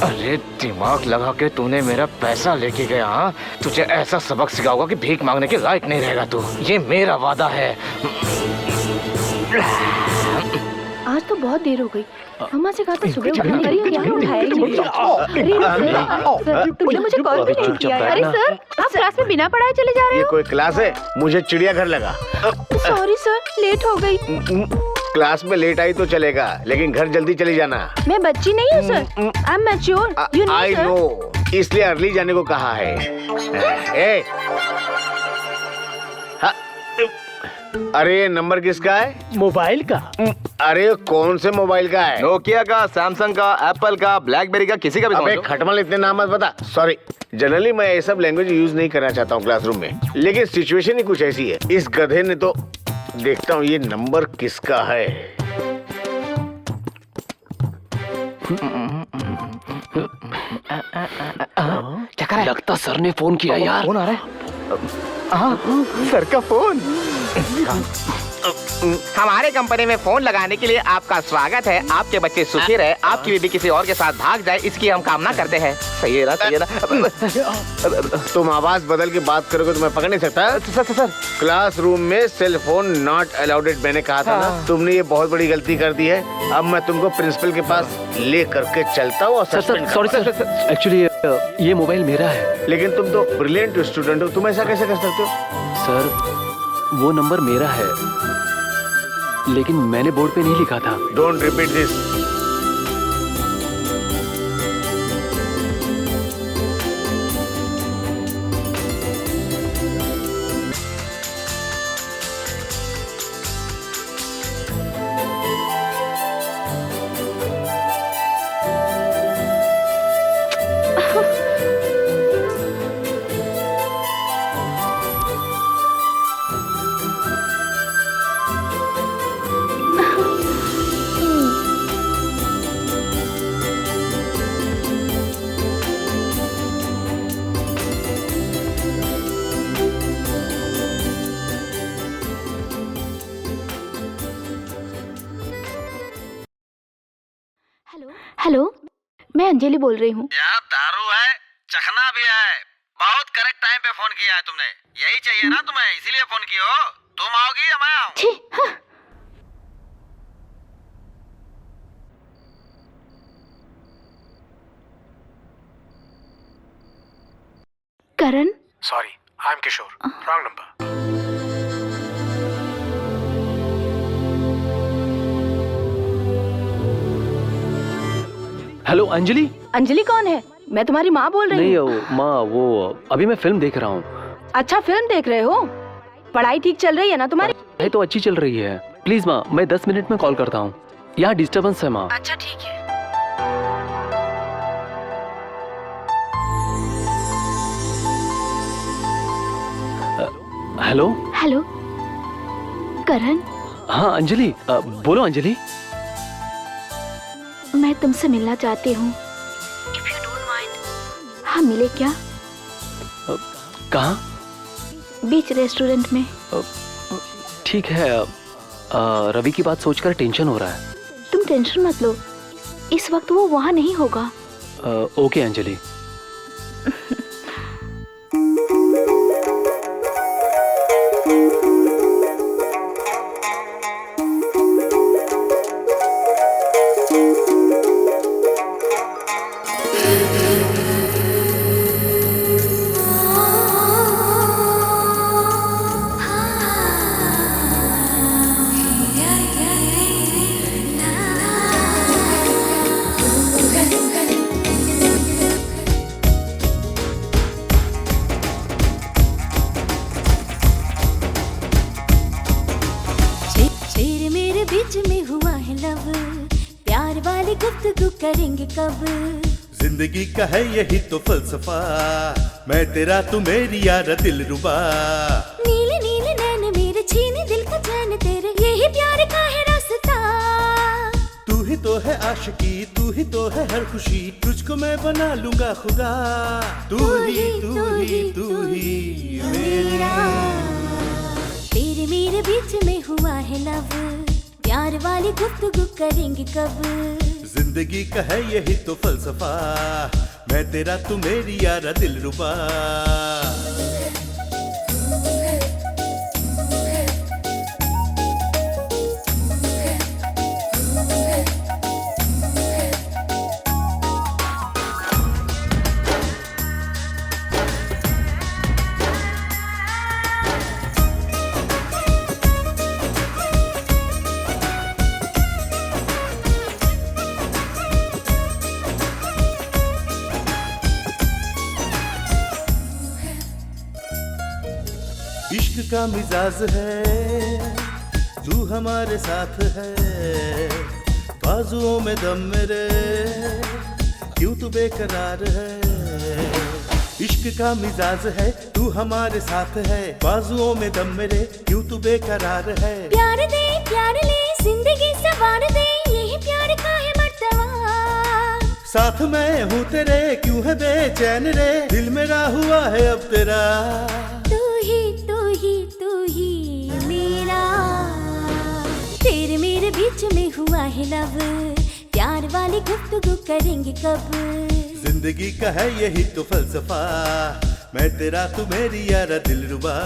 अरे दिमाग लगा के तूने मेरा पैसा लेके गया। हाँ, तुझे ऐसा सबक सिखाऊंगा कि भीख मांगने के लायक नहीं रहेगा तू। ये मेरा वादा है। आज तो बहुत देर हो गई। मम्मा से कहा था सुबह उठाया, अरे क्या उठाया ही नहीं। सर, तुमने मुझे कॉल भी नहीं किया। अरे सर, आप क्लास में बिना पढ़ाए चले जा रहे ये हो। कोई क्लास है? मुझे चिड़ियाघर लगा। सॉरी सर, लेट हो गई। क्लास में लेट आई तो चलेगा, लेकिन घर जल्दी चली जाना। मैं बच्ची नहीं हूँ sir, I am mature, you know I sir. No, इसलिए अर्ली जाने को कहा है। ए, अरे ये नंबर किसका है? मोबाइल का। अरे कौन से मोबाइल का है? नोकिया का, सैमसंग का, एप्पल का, ब्लैकबेरी का, किसी का भी अबे खटमल, इतने नाम मत बता। सॉरी, जनरली मैं ये सब लैंग्वेज यूज नहीं करना चाहता हूँ क्लासरूम में, लेकिन सिचुएशन ही कुछ ऐसी है। इस गधे ने तो, देखता हूँ ये नंबर किसका है। क्या कर रहा है? लगता सर ने फोन किया यार। फोन आ रहा है। हाँ, सर का फोन। हमारे कंपनी में फोन लगाने के लिए आपका स्वागत है। आपके बच्चे सुखी रहे, आपकी बीबी किसी और के साथ भाग जाए, इसकी हम कामना करते हैं। सही है ना, सही है ना? तुम आवाज बदल के बात करोगे तो मैं पकड़ नहीं सकता। सर, क्लासरूम में सेल फोन नॉट अलाउडेड मैंने कहा था ना। तुमने ये बहुत बड़ी गलती कर दी है। अब मैं तुमको प्रिंसिपल के पास ले करके चलता हूँ। सर सॉरी सर, एक्चुअली ये मोबाइल मेरा है। लेकिन तुम तो ब्रिलियंट स्टूडेंट हो, तुम ऐसा कैसे कर सकते हो? सर वो नंबर मेरा है, लेकिन मैंने बोर्ड पे नहीं लिखा था। Don't repeat this. हेलो, मैं अंजलि बोल रही हूँ। यार दारू है, चखना भी है। बहुत करेक्ट टाइम पे फोन किया है तुमने। यही चाहिए ना तुम्हें, इसीलिए फोन किया हो। तुम आओगी या मैं आऊँ? छी, हाँ। Karan, sorry, I am Kishore, wrong number. Hello Anjali. Anjali कौन है? मैं तुम्हारी माँ बोल रही नहीं हूँ। माँ, वो अभी मैं फिल्म देख रहा हूँ। अच्छा, फिल्म देख रहे हो? पढ़ाई ठीक चल रही है ना तुम्हारी? पढ़ाई तो अच्छी चल रही है। प्लीज माँ, मैं 10 मिनट में कॉल करता हूँ। यहाँ डिस्टर्बेंस है माँ। अच्छा ठीक है। हेलो। हेलो करण। हाँ अंजलि, बोलो अंजलि। मैं तुमसे मिलना चाहती हूँ। हाँ, मिले क्या? कहाँ? बीच रेस्टोरेंट में। ठीक है। रवि की बात सोचकर टेंशन हो रहा है। तुम टेंशन मत लो, इस वक्त वो वहाँ नहीं होगा। ओके अंजलि। प्यार वाली गुफ्तगू करेंगे कब? जिंदगी का है यही तो फलसफा, मैं तेरा तू मेरी यार दिलरुबा। नीले नीले नैन मेरे छीने दिल का चैन तेरे, यही प्यार का है रास्ता। तू ही तो है आशिकी, तू ही तो है हर खुशी, तुझको मैं बना लूंगा खुदा। तू ही तू ही तू ही मेरा। तेरे मेरे बीच में हुआ है लव, प्यार वाली गुफ्तगू करेंगे कब? जिंदगी का है यही तो फलसफा, मैं तेरा तू मेरी यारा दिलरुबा। इश्क का मिजाज है, तू हमारे साथ है, बाजुओं में दम मेरे, क्यों तू बेकरार है? इश्क का मिजाज है, तू हमारे साथ है, बाजुओं में दम मेरे, क्यों तू बेकरार है? प्यार दे प्यार ले जिंदगी सवार दे, यही प्यार का है मर्तबा। साथ मैं हूँ तेरे, क्यों है बेचैन रे, दिल मेरा हुआ है अब तेरा। तू ही मेरा, तेरे मेरे बीच में हुआ है लव, प्यार वाली गुफ्तगू करेंगे कब? जिंदगी का है यही तो फलसफा, मैं तेरा तू मेरी यारा दिलरुबा।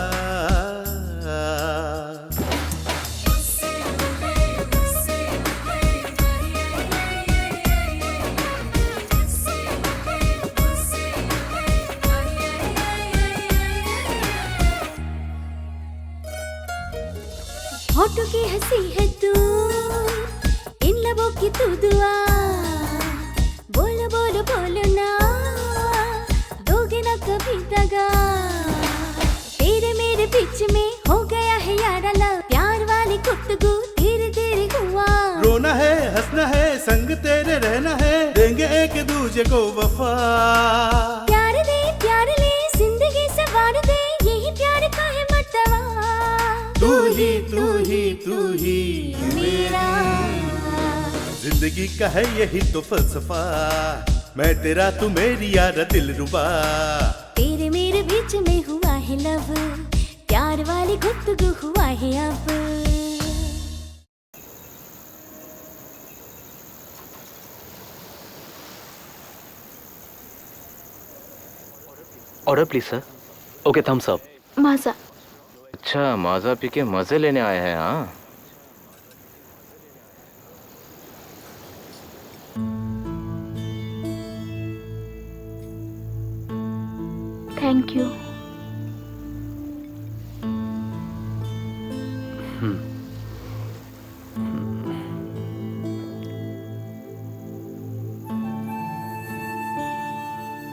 होठों की हंसी है तू, इन लबों की तू दुआ, बोलो बोलो बोलो ना, दोगे ना कभी दगा। तेरे मेरे बीच में हो गया है यारा लव, प्यार वाली गुफ्तगू धीरे धीरे हुआ। रोना है हंसना है संग तेरे रहना है, देंगे एक दूजे को वफा। प्यार दे प्यार ले जिंदगी सवार दे, यही प्यार का है मर्तबा। तू ही मेरा। जिंदगी का है यही तो फलसफा, मैं तेरा तू मेरी यारा दिलरुबा। तेरे मेरे बीच में हुआ है लव, प्यार वाली गुफ्तगू हुआ है अब। Order please sir. Okay thumbs up. Maaza. अच्छा माजा पी के मजे लेने आए हैं हाँ। Thank you.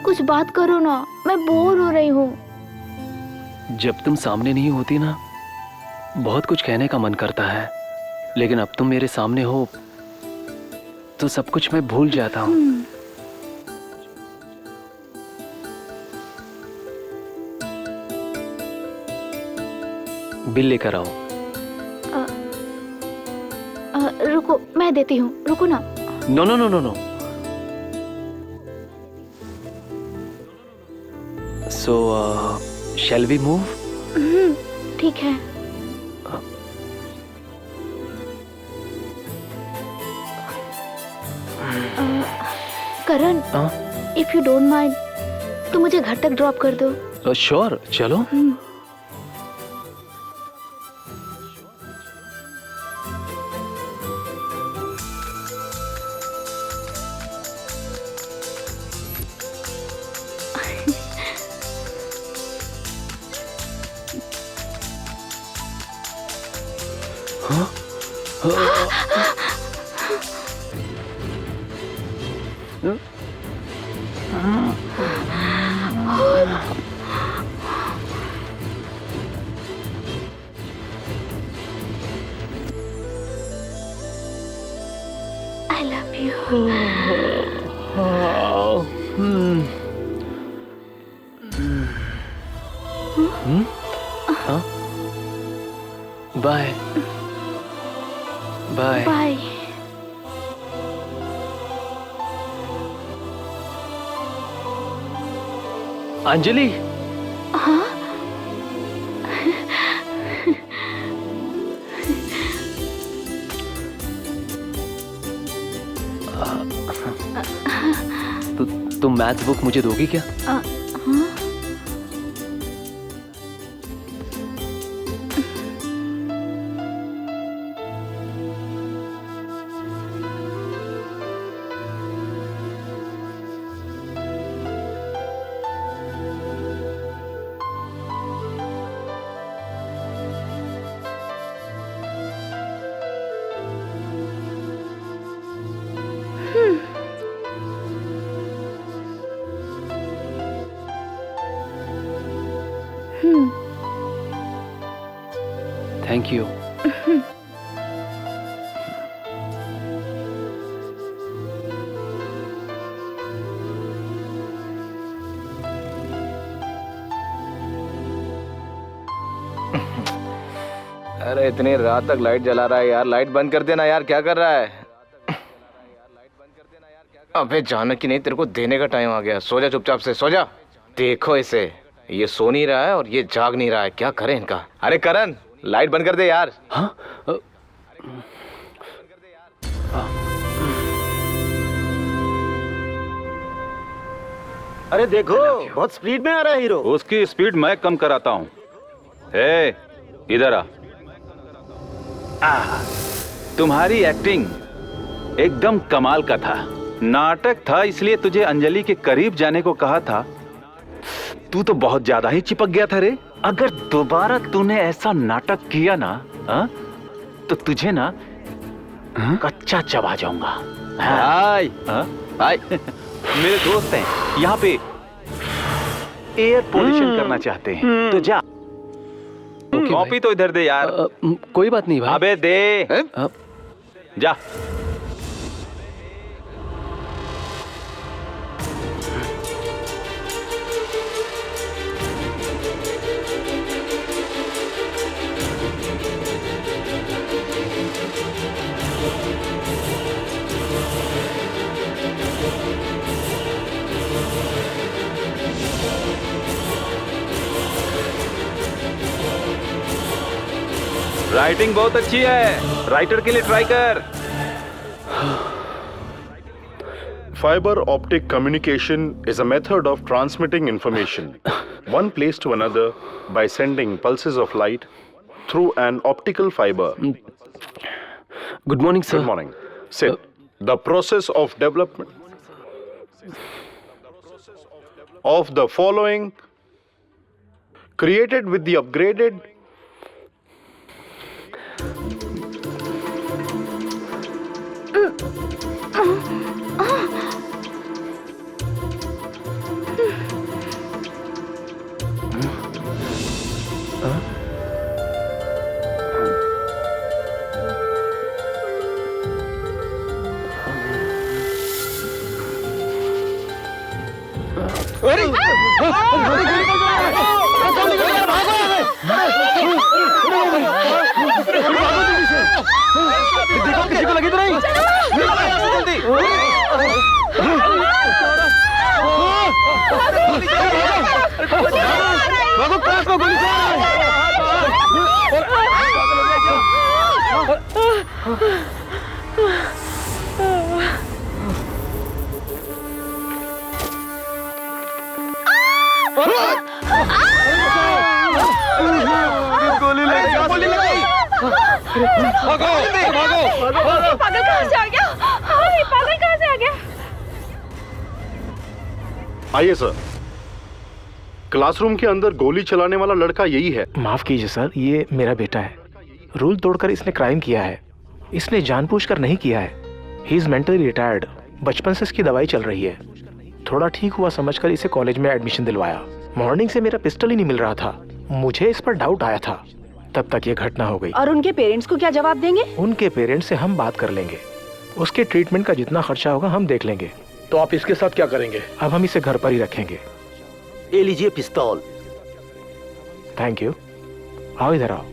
कुछ बात करो ना, मैं बोर हो रही हूँ। जब तुम सामने नहीं होती ना, बहुत कुछ कहने का मन करता है, लेकिन अब तुम मेरे सामने हो तो सब कुछ मैं भूल जाता हूँ। बिल लेकर आओ। रुको मैं देती हूँ, रुको ना। No no no no no. So shall we move? ठीक है। Karan, if you don't mind तो मुझे घर तक ड्रॉप कर दो। श्योर, चलो। I love bye bye bye. Anjali. हाँ? तुम मैथ्स बुक मुझे दोगी क्या? हाँ? Thank you. अरे इतनी रात तक लाइट जला रहा है यार, लाइट बंद कर देना यार, क्या कर रहा है? अबे जानकी नहीं, तेरे को देने का टाइम आ गया, सो जा चुपचाप से, सो जा। देखो इसे, ये सो नहीं रहा है और ये जाग नहीं रहा है, क्या करें इनका? अरे करण, लाइट बंद कर दे यार। हाँ? अरे देखो, बहुत स्पीड में आ रहा है हीरो। उसकी स्पीड मैं कम कराता हूँ। हे, इधर आ। तुम्हारी एक्टिंग एकदम कमाल का था। नाटक था, इसलिए तुझे अंजलि के करीब जाने को कहा था। तू तो बहुत ज्यादा ही चिपक गया था रे। अगर दोबारा तूने ऐसा नाटक किया ना, तो तुझे ना कच्चा चबा जाऊंगा। भाई, भाई मेरे दोस्त हैं यहाँ पे, एयर पोल्यूशन करना चाहते हैं, तो जा। कॉपी तो इधर दे यार। कोई बात नहीं भाई। अबे दे। जा। राइटिंग बहुत अच्छी है, राइटर के लिए ट्राई कर। Fiber optic communication is a method of transmitting information one place to another by sending pulses of light through an optical fiber. Good morning, sir. Good morning. Sit. The process of development of the following created with the upgraded किसी को लगी तो नहीं? जल्दी भागो, class में गोली चला गोली लगी। भागो भागो। पागल कहाँ से आ गया? अरे पागल कहाँ से आ गया? आइए सर, क्लासरूम के अंदर गोली चलाने वाला लड़का यही है। माफ कीजिए सर, ये मेरा बेटा है। रूल तोड़कर इसने क्राइम किया है। इसने जानबूझकर नहीं किया है। He is mentally retired. बचपन से इसकी दवाई चल रही है। थोड़ा ठीक हुआ समझकर इसे कॉलेज में एडमिशन दिलवाया। मॉर्निंग से मेरा पिस्टल ही नहीं मिल रहा था। मुझे इस पर डाउट आया था, तब तक ये घटना हो गई। और उनके पेरेंट्स को क्या जवाब देंगे? उनके पेरेंट्स से हम बात कर लेंगे। उसके ट्रीटमेंट का जितना खर्चा होगा हम देख लेंगे। तो आप इसके साथ क्या करेंगे? अब हम इसे घर पर ही रखेंगे। ये लीजिए पिस्तौल। Thank you. आओ इधर आओ।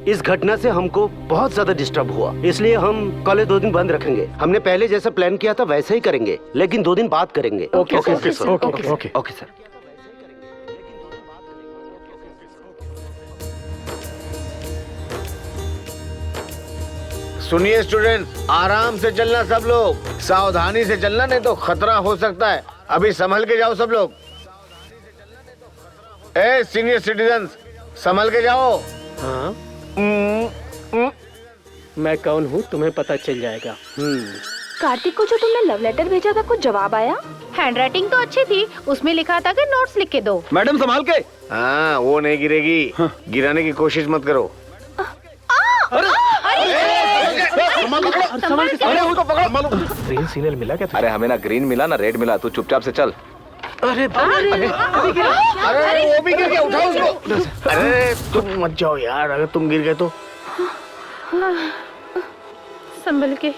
इस घटना से हमको बहुत ज्यादा डिस्टर्ब हुआ, इसलिए हम कॉलेज 2 दिन बंद रखेंगे। हमने पहले जैसा प्लान किया था वैसे ही करेंगे, लेकिन 2 दिन बाद करेंगे। Okay sir. Okay sir. सुनिए स्टूडेंट्स, आराम से चलना सब लोग, सावधानी से चलना, नहीं तो खतरा हो सकता है। अभी संभल के जाओ सब लोग। ए सीनियर सिटीजन्स, संभल के जाओ। हाँ? मैं कौन हूँ तुम्हें पता चल जाएगा। कार्तिक को जो तुमने लव लेटर भेजा था कुछ जवाब आया? हैंडराइटिंग तो अच्छी थी, उसमें लिखा था कि नोट्स लिख के दो। मैडम संभाल के। हाँ, वो नहीं गिरेगी। गिराने की कोशिश मत करो। ग्रीन सिग्नल मिला क्या तुझे? अरे हमें ना ग्रीन मिला ना रेड मिला, तू चुपचाप से चल। अरे अरे वो भी गिर गया, उठाओ उसको। अरे तुम मत जाओ यार, अगर तुम गिर गए तो। संभल के।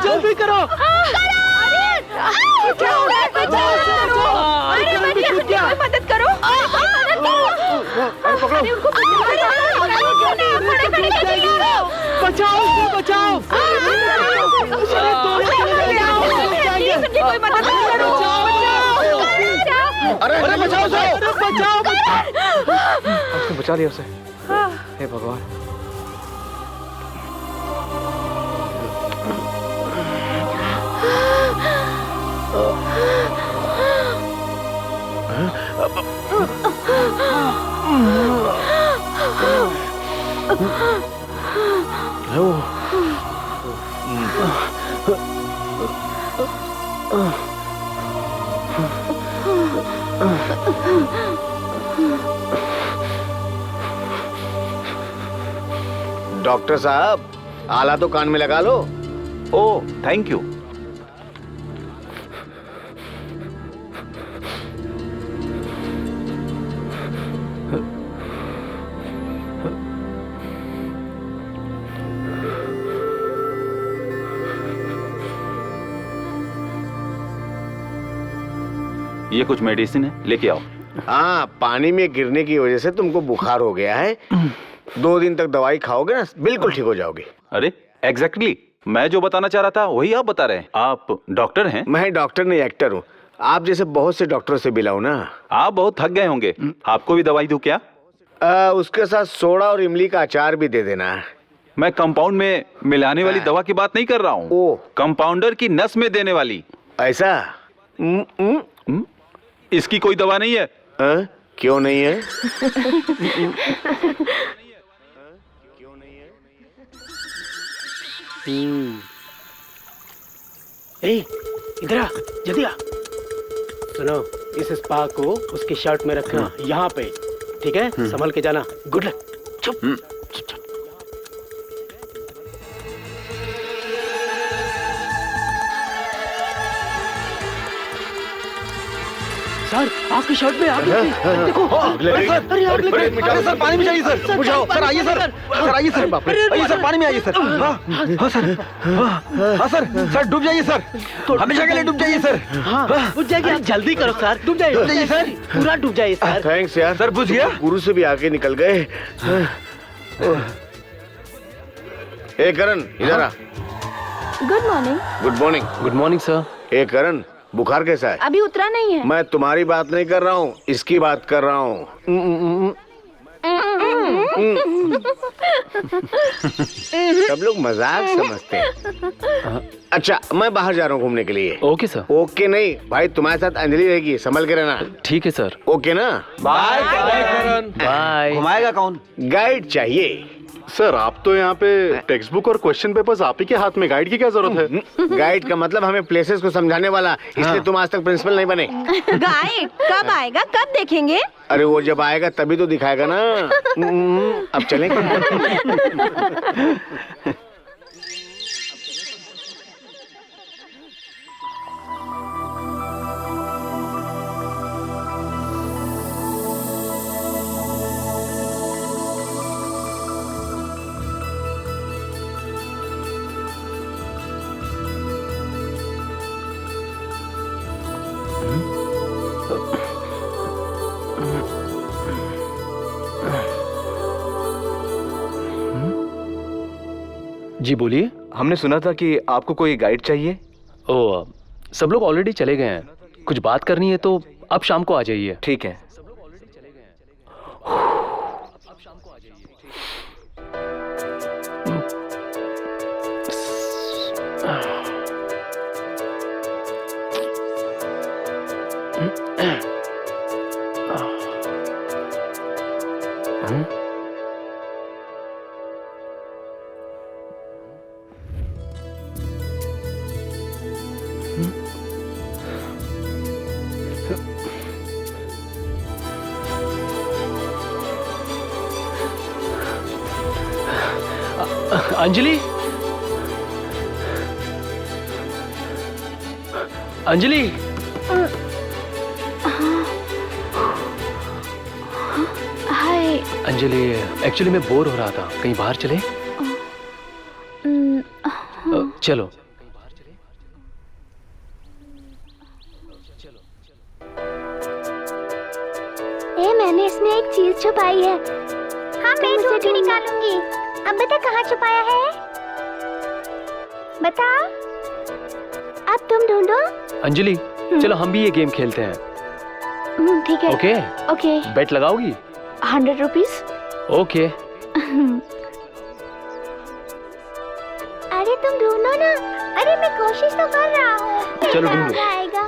जल्दी करो। मदद करो। बचाओ, बचाओ। अरे बचाओ, बचाओ। उसने बचा लिया उसे। हे भगवान। डॉक्टर साहब, आला तो कान में लगा लो। Oh thank you. ये कुछ मेडिसिन है, लेके आओ। हाँ, पानी में गिरने की वजह से तुमको बुखार हो गया है। 2 दिन तक दवाई खाओगे ना, बिल्कुल ठीक हो जाओगे। अरे एग्जैक्टली, मैं जो बताना चाह रहा था वही आप बता रहे हैं। आप डॉक्टर हैं? मैं डॉक्टर नहीं, एक्टर हूँ। आप जैसे बहुत से डॉक्टरों से मिला हूँ ना। आप बहुत थक गए होंगे, आपको भी दवाई दूं क्या? उसके साथ सोडा और इमली का अचार भी दे देना। मैं कंपाउंड में मिलाने वाली दवा की बात नहीं कर रहा हूँ, कंपाउंडर की नस में देने वाली। ऐसा? इसकी कोई दवा नहीं है? क्यों नहीं है? इधर आ, जल्दी आ। सुनो, इस स्पा को उसकी शर्ट में रखना, यहाँ पे, ठीक है? संभल के जाना। Good luck. चुप। सर, आपकी शर्ट में आग लगी। देखो। अरे सर, पानी में जाइए सर। बुझाओ सर, आइए सर। सर आइए सर, आइए सर, पानी में आइए सर। हाँ सर, हाँ सर, सर डूब जाइए सर, हमेशा के लिए डूब जाइए सर। हाँ, बुझ जाएगी। आप जल्दी करो सर, डूब जाइए सर, पूरा डूब जाइए सर। थैंक्स यार सर, बुझ गया। गुरु से भी आगे निकल गए। ए करण, इधर आ। Good morning. Good morning. Good morning sir. ए करण, बुखार कैसा है? अभी उतरा नहीं है। मैं तुम्हारी बात नहीं कर रहा हूँ, इसकी बात कर रहा हूँ। सब लोग मजाक समझते हैं। अच्छा, मैं बाहर जा रहा हूँ घूमने के लिए। Okay sir. ओके नहीं भाई, तुम्हारे साथ अंजलि रहेगी, संभल के रहना। ठीक है सर। ओके ना? बाय करण। बाय। घुमाएगा कौन? गाइड चाहिए। सर, आप तो यहाँ पे टेक्स्ट बुक और क्वेश्चन पेपर्स आप ही के हाथ में, गाइड की क्या जरूरत है? गाइड का मतलब हमें प्लेसेस को समझाने वाला, इसलिए तुम आज तक प्रिंसिपल नहीं बने। गाइड कब आएगा, कब देखेंगे? अरे वो जब आएगा तभी तो दिखाएगा ना। अब चलें क्या? जी बोलिए। हमने सुना था कि आपको कोई गाइड चाहिए। ओ, सब लोग ऑलरेडी चले गए हैं। कुछ बात करनी है तो अब शाम को आ जाइए। ठीक है। अंजलि, अंजलि, हाय। अंजलि, एक्चुअली मैं बोर हो रहा था, कहीं बाहर चले? चलो। मैंने इसमें एक चीज छुपाई है। हाँ, मैं ढूंढ के निकालूंगी। अब बता कहाँ छुपाया है? बता। अब तुम ढूंढो। अंजलि, चलो हम भी ये गेम खेलते हैं। ठीक है। ओके? ओके। बेट लगाओगी? 100 रुपीज। ओके। अरे तुम ढूंढो ना। अरे मैं कोशिश तो कर रहा हूँ। चलो ढूंढो। आएगा।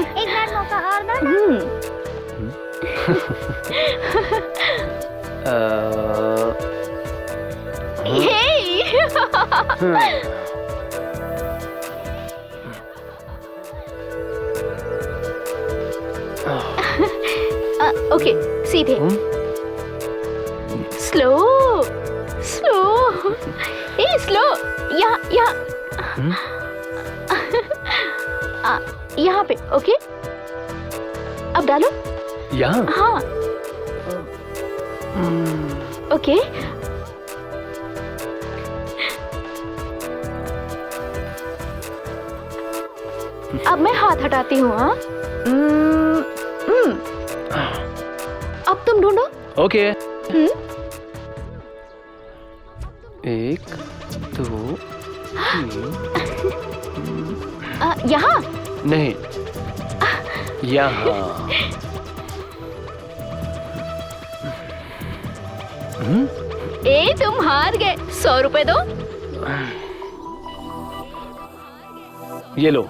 एक बार मौका और दो ना। ओके, सीधे। Slow slow, a slow. यहाँ यहाँ पे। ओके, अब डालो। यहाँ? हाँ। ओके। अब मैं हाथ हटाती हूँ। हाँ, अब तुम ढूंढो। ओके। 1 2 3। यहाँ नहीं, यहाँ। ए, तुम हार गए। 100 रुपए दो। ये लो।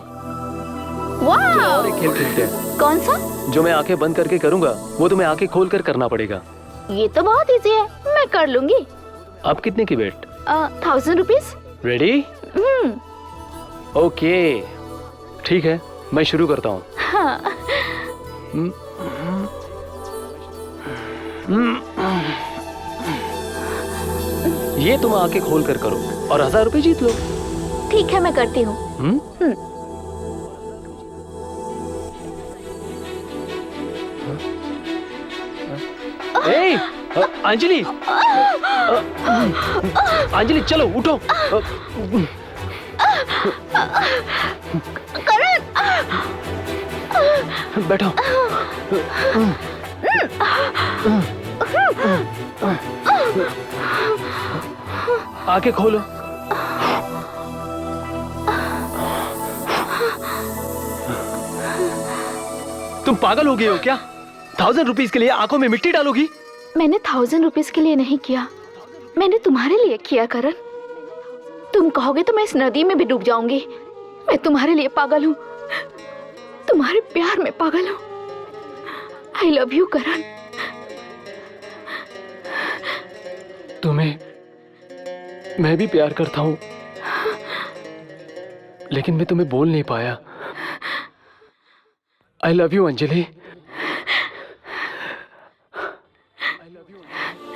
वाह! और एक खेल खेलते हैं। कौन सा? जो मैं आंखें बंद करके करूंगा वो तुम्हें आंखें खोल कर करना पड़ेगा। ये तो बहुत इजी है, मैं कर लूंगी। अब कितने की बेट? 1000 रुपीज। रेडी? ओके, ठीक है, मैं शुरू करता हूँ। हाँ। ये तुम आंखें खोल कर करो और 1000 रुपए जीत लो। ठीक है, मैं करती हूँ। अंजलि, अंजलि चलो उठो। करण, बैठो। आंखें खोलो। तुम पागल हो गए हो क्या? 1000 रुपीज के लिए आंखों में मिट्टी डालोगी? मैंने 1000 रुपीज के लिए नहीं किया, मैंने तुम्हारे लिए किया करण। तुम कहोगे तो मैं इस नदी में भी डूब जाऊंगी। मैं तुम्हारे लिए पागल हूँ, तुम्हारे प्यार में पागल हूँ। आई लव यू करण। तुम्हें मैं भी प्यार करता हूँ, लेकिन मैं तुम्हें बोल नहीं पाया। I love you Anjali.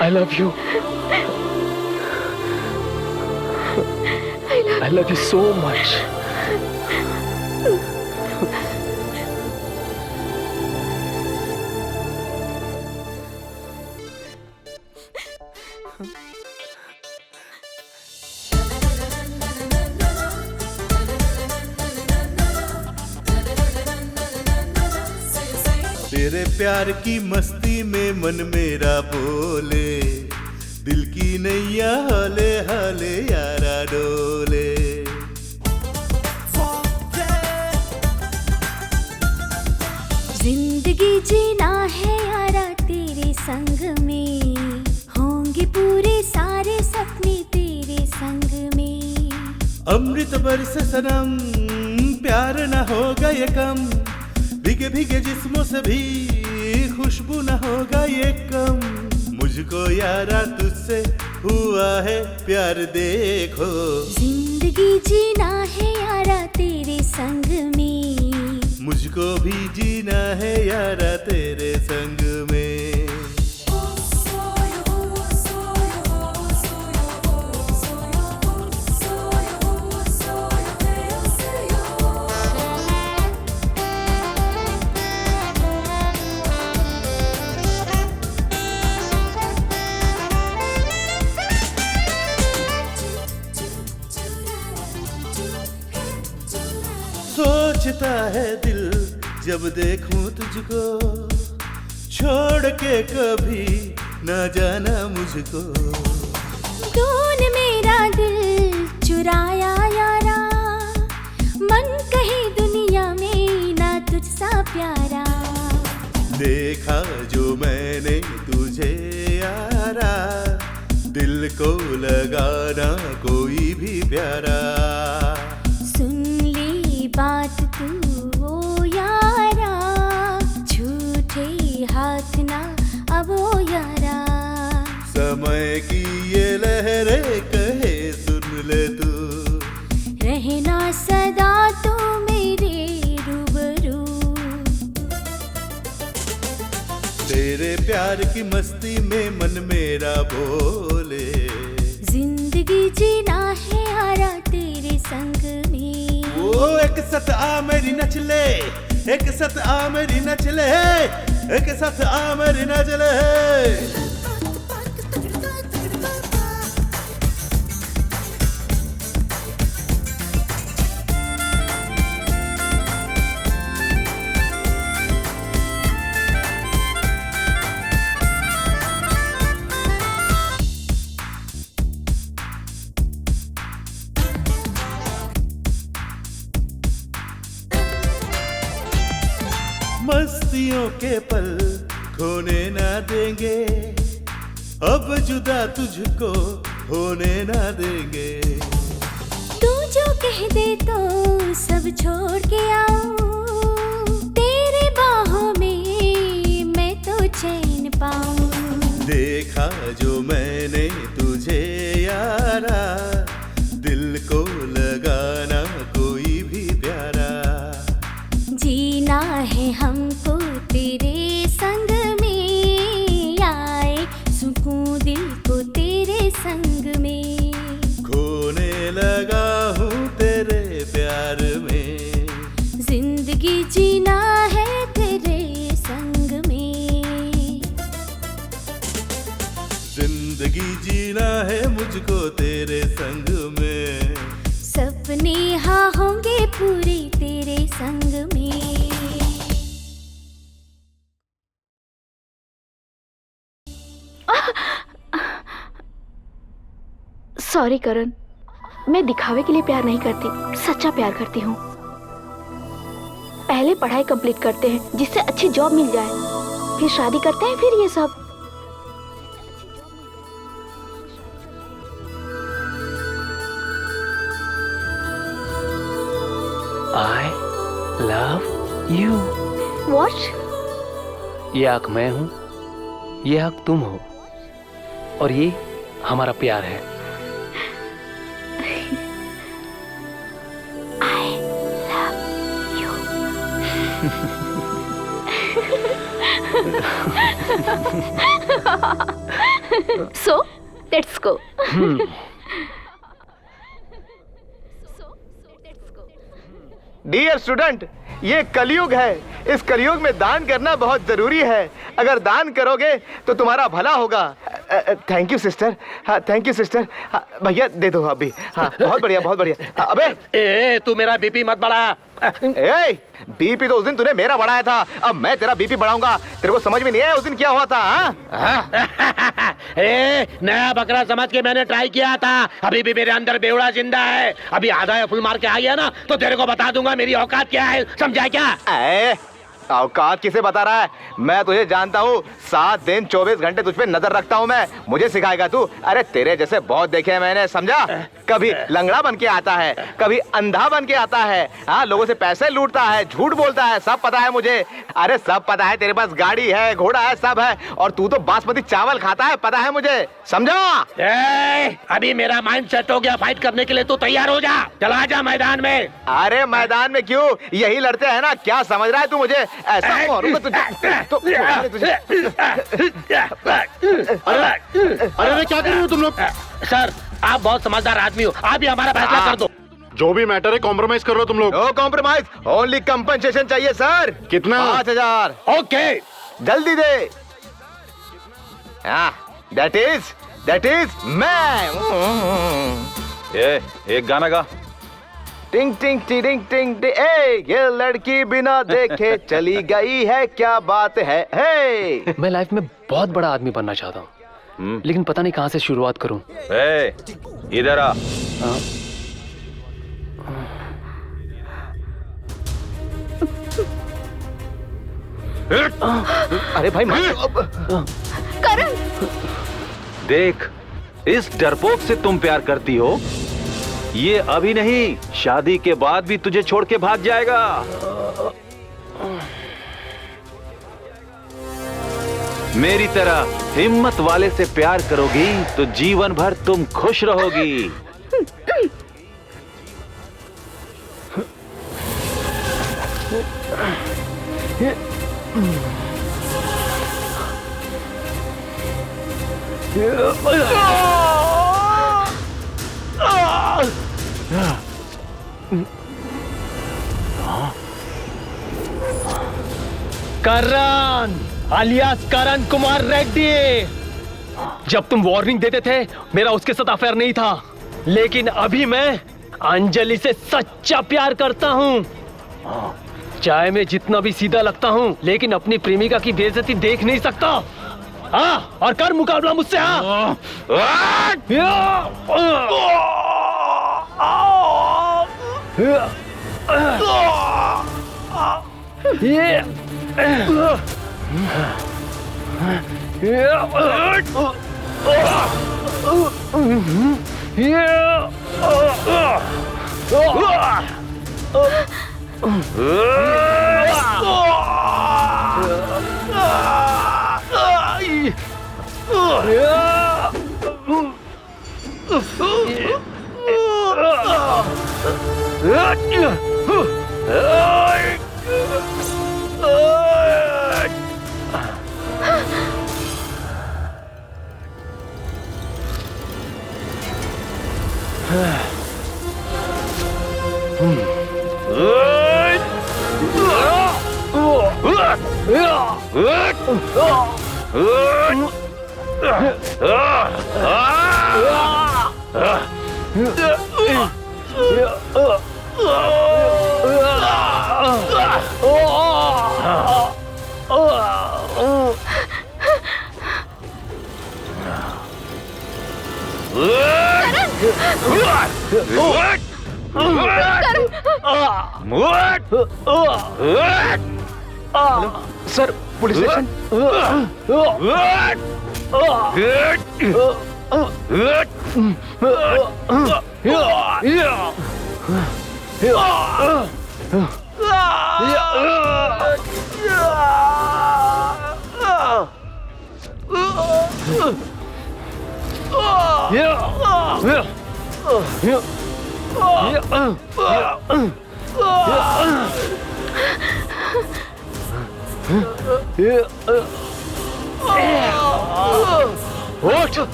I love you. I love you so much. तेरे प्यार की मस्ती में मन मेरा बोले, दिल की नैया हौले हौले यारा डोले। जिंदगी जीना है यारा तेरे संग में, होंगे पूरे सारे सपने तेरे संग में। अमृत बरस सनम, प्यार न होगा ये कम, भीगे भीगे जिस्मों से भी खुशबू न होगा ये कम। मुझको यारा तुझसे हुआ है प्यार देखो। जिंदगी जीना है यारा तेरे संग में, मुझको भी जीना है यारा तेरे संग में। सोचता है दिल जब देखूं तुझको, छोड़ के कभी न जाना मुझको। तूने मेरा दिल चुराया यारा, मन कहीं दुनिया में ना तुझसा प्यारा। देखा जो मैंने तुझे यारा, दिल को लगाना कोई भी प्यारा। सुन ली बात तू ओ यारा, झूठे हाथ ना अब ओ यारा। समय की ये लहरें कहे सुन ले तू, रहना सदा तू मेरे रूबरू। तेरे प्यार की मस्ती में मन मेरा बोले। जिंदगी जीना है यारा तेरे संग में। ओ एक साथ आ मेरी नचले, एक साथ आ मेरी नचले, एक साथ आ मेरी नचले। मस्तियों के पल खोने ना देंगे, अब जुदा तुझको होने ना देंगे। तू जो कह दे तो सब छोड़ के आऊं, तेरे बाहों में मैं तो चैन पाऊं। देखा जो मैंने तुझे यारा, दिल को लगाना कोई भी प्यारा। जीना है हमको तेरे संग में, आए सुकून दिल को तेरे संग में। खोने लगा हूँ तेरे प्यार में, जिंदगी जीना है तेरे संग में। जिंदगी जीना है मुझको तेरे संग में। सपने हाँ होंगे पूरे तेरे संग में। सॉरी करण, मैं दिखावे के लिए प्यार नहीं करती, सच्चा प्यार करती हूँ। पहले पढ़ाई कंप्लीट करते हैं जिससे अच्छी जॉब मिल जाए, फिर शादी करते हैं, फिर ये सब। I love you। What? ये आँख मैं हूँ, ये आँख तुम हो, और ये हमारा प्यार है। So, let's go। Dear student, ये कलयुग है, इस कलयुग में दान करना बहुत जरूरी है। अगर दान करोगे तो तुम्हारा भला होगा। Thank you sister. हाँ थैंक यू सिस्टर। भैया दे दो अभी। हाँ बहुत बढ़िया बहुत बढ़िया। अबे तू मेरा बीपी मत बढ़ा। बीपी तो उस दिन तूने मेरा बढ़ाया था, अब मैं तेरा बीपी बढ़ाऊंगा। तेरे को समझ में नहीं आया उस दिन क्या हुआ था? नया बकरा समझ के मैंने ट्राई किया था। अभी भी मेरे अंदर बेवड़ा जिंदा है। अभी आधा या फुल मार के आ गया ना तो तेरे को बता दूंगा मेरी औकात क्या है, समझा क्या? औकात किसे बता रहा है? मैं तुझे जानता हूँ। 7 दिन 24 घंटे तुझ पे नजर रखता हूँ मैं। मुझे सिखाएगा तू? अरे तेरे जैसे बहुत देखे हैं मैंने, समझा? कभी लंगड़ा बन के आता है, कभी अंधा बन के आता है, हाँ, लोगों से पैसे लूटता है, झूठ बोलता है, सब पता है मुझे। अरे सब पता है, तेरे पास गाड़ी है, घोड़ा है, सब है, और तू तो बासमती चावल खाता है, पता है मुझे, समझा? अभी मेरा माइंड सेट हो गया, फाइट करने के लिए तू तैयार हो जा। चला जा मैदान में। अरे मैदान में क्यों? यही लड़ते हैं ना। क्या समझ रहा है तू मुझे? ऐसा मारूंगा तुझे। अरे क्या कर रहे हो तुम लोग? सर आप बहुत समझदार आदमी हो, आप ही हमारा फैसला कर दो। जो भी मैटर है कॉम्प्रोमाइज कर रहे हो तुम लोग। नो कॉम्प्रोमाइज, ओनली कंपनसेशन चाहिए सर। कितना? 5000। ओके जल्दी दे। दैट इज मैं। एक गाना गा। टिंग टिंग टिंग टिंग टिंग, ये लड़की बिना देखे चली गई है, क्या बात है? हे मैं लाइफ में बहुत बड़ा आदमी बनना चाहता हूँ, लेकिन पता नहीं कहाँ से शुरुआत करूँ। इधर आ। अरे भाई करण, देख, इस डरपोक से तुम प्यार करती हो, ये अभी नहीं, शादी के बाद भी तुझे छोड़ के भाग जाएगा। मेरी तरह हिम्मत वाले से प्यार करोगी तो जीवन भर तुम खुश रहोगी। करण alias करण कुमार रेड्डी, जब तुम वार्निंग देते थे मेरा उसके साथ अफेयर नहीं था, लेकिन अभी मैं अंजलि से सच्चा प्यार करता हूँ। चाहे मैं जितना भी सीधा लगता हूँ, लेकिन अपनी प्रेमिका की बेइज्जती देख नहीं सकता। हाँ, और कर मुकाबला मुझसे। हाँ सर, पुलिस स्टेशन।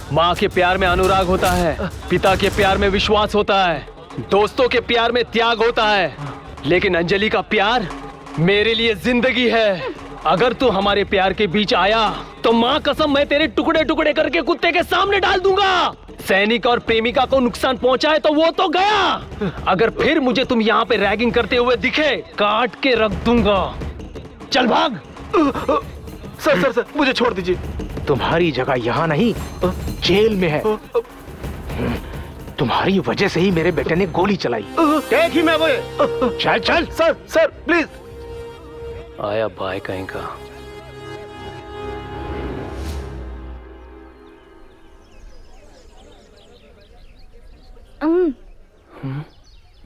माँ के प्यार में अनुराग होता है, पिता के प्यार में विश्वास होता है, दोस्तों के प्यार में त्याग होता है, लेकिन अंजलि का प्यार मेरे लिए जिंदगी है। अगर तू हमारे प्यार के बीच आया तो माँ कसम मैं तेरे टुकड़े टुकड़े करके कुत्ते के सामने डाल दूंगा। सैनिक और प्रेमिका को नुकसान पहुंचाए तो वो तो गया, अगर फिर मुझे तुम यहाँ पे रैगिंग करते हुए दिखे काट के रख दूंगा। चल भाग। सर सर सर मुझे छोड़ दीजिए। तुम्हारी जगह यहाँ नहीं जेल में है। तुम्हारी वजह से ही मेरे बेटे ने गोली चलाई। देख ही मैं वो। चल चल। Sir sir please. आया भाई कहीं का।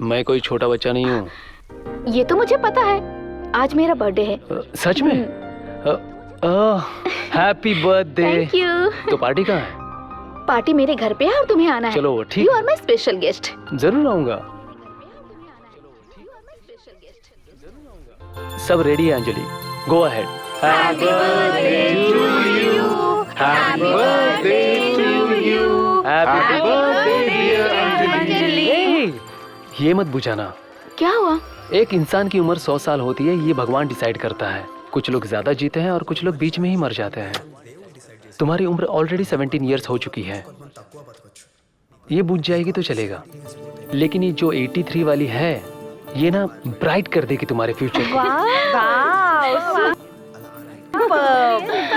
मैं कोई छोटा बच्चा नहीं हूँ। ये तो मुझे पता है, आज मेरा बर्थडे है। सच में? Happy birthday. Thank you. तो पार्टी कहाँ है? पार्टी मेरे घर पे है और तुम्हें आना है। चलो ठीक। You are my special guest. जरूर आऊंगा। सब रेडी है Anjali, go ahead. Happy birthday to you, happy birthday to you, happy birthday dear Anjali. ये मत बुझाना। क्या हुआ? एक इंसान की उम्र 100 साल होती है, ये भगवान डिसाइड करता है। कुछ लोग ज्यादा जीते हैं और कुछ लोग बीच में ही मर जाते हैं। तुम्हारी उम्र ऑलरेडी 17 इयर्स हो चुकी है, ये बुझ जाएगी तो चलेगा, लेकिन ये जो 83 वाली है ये ना ब्राइट कर देगी तुम्हारे फ्यूचर को।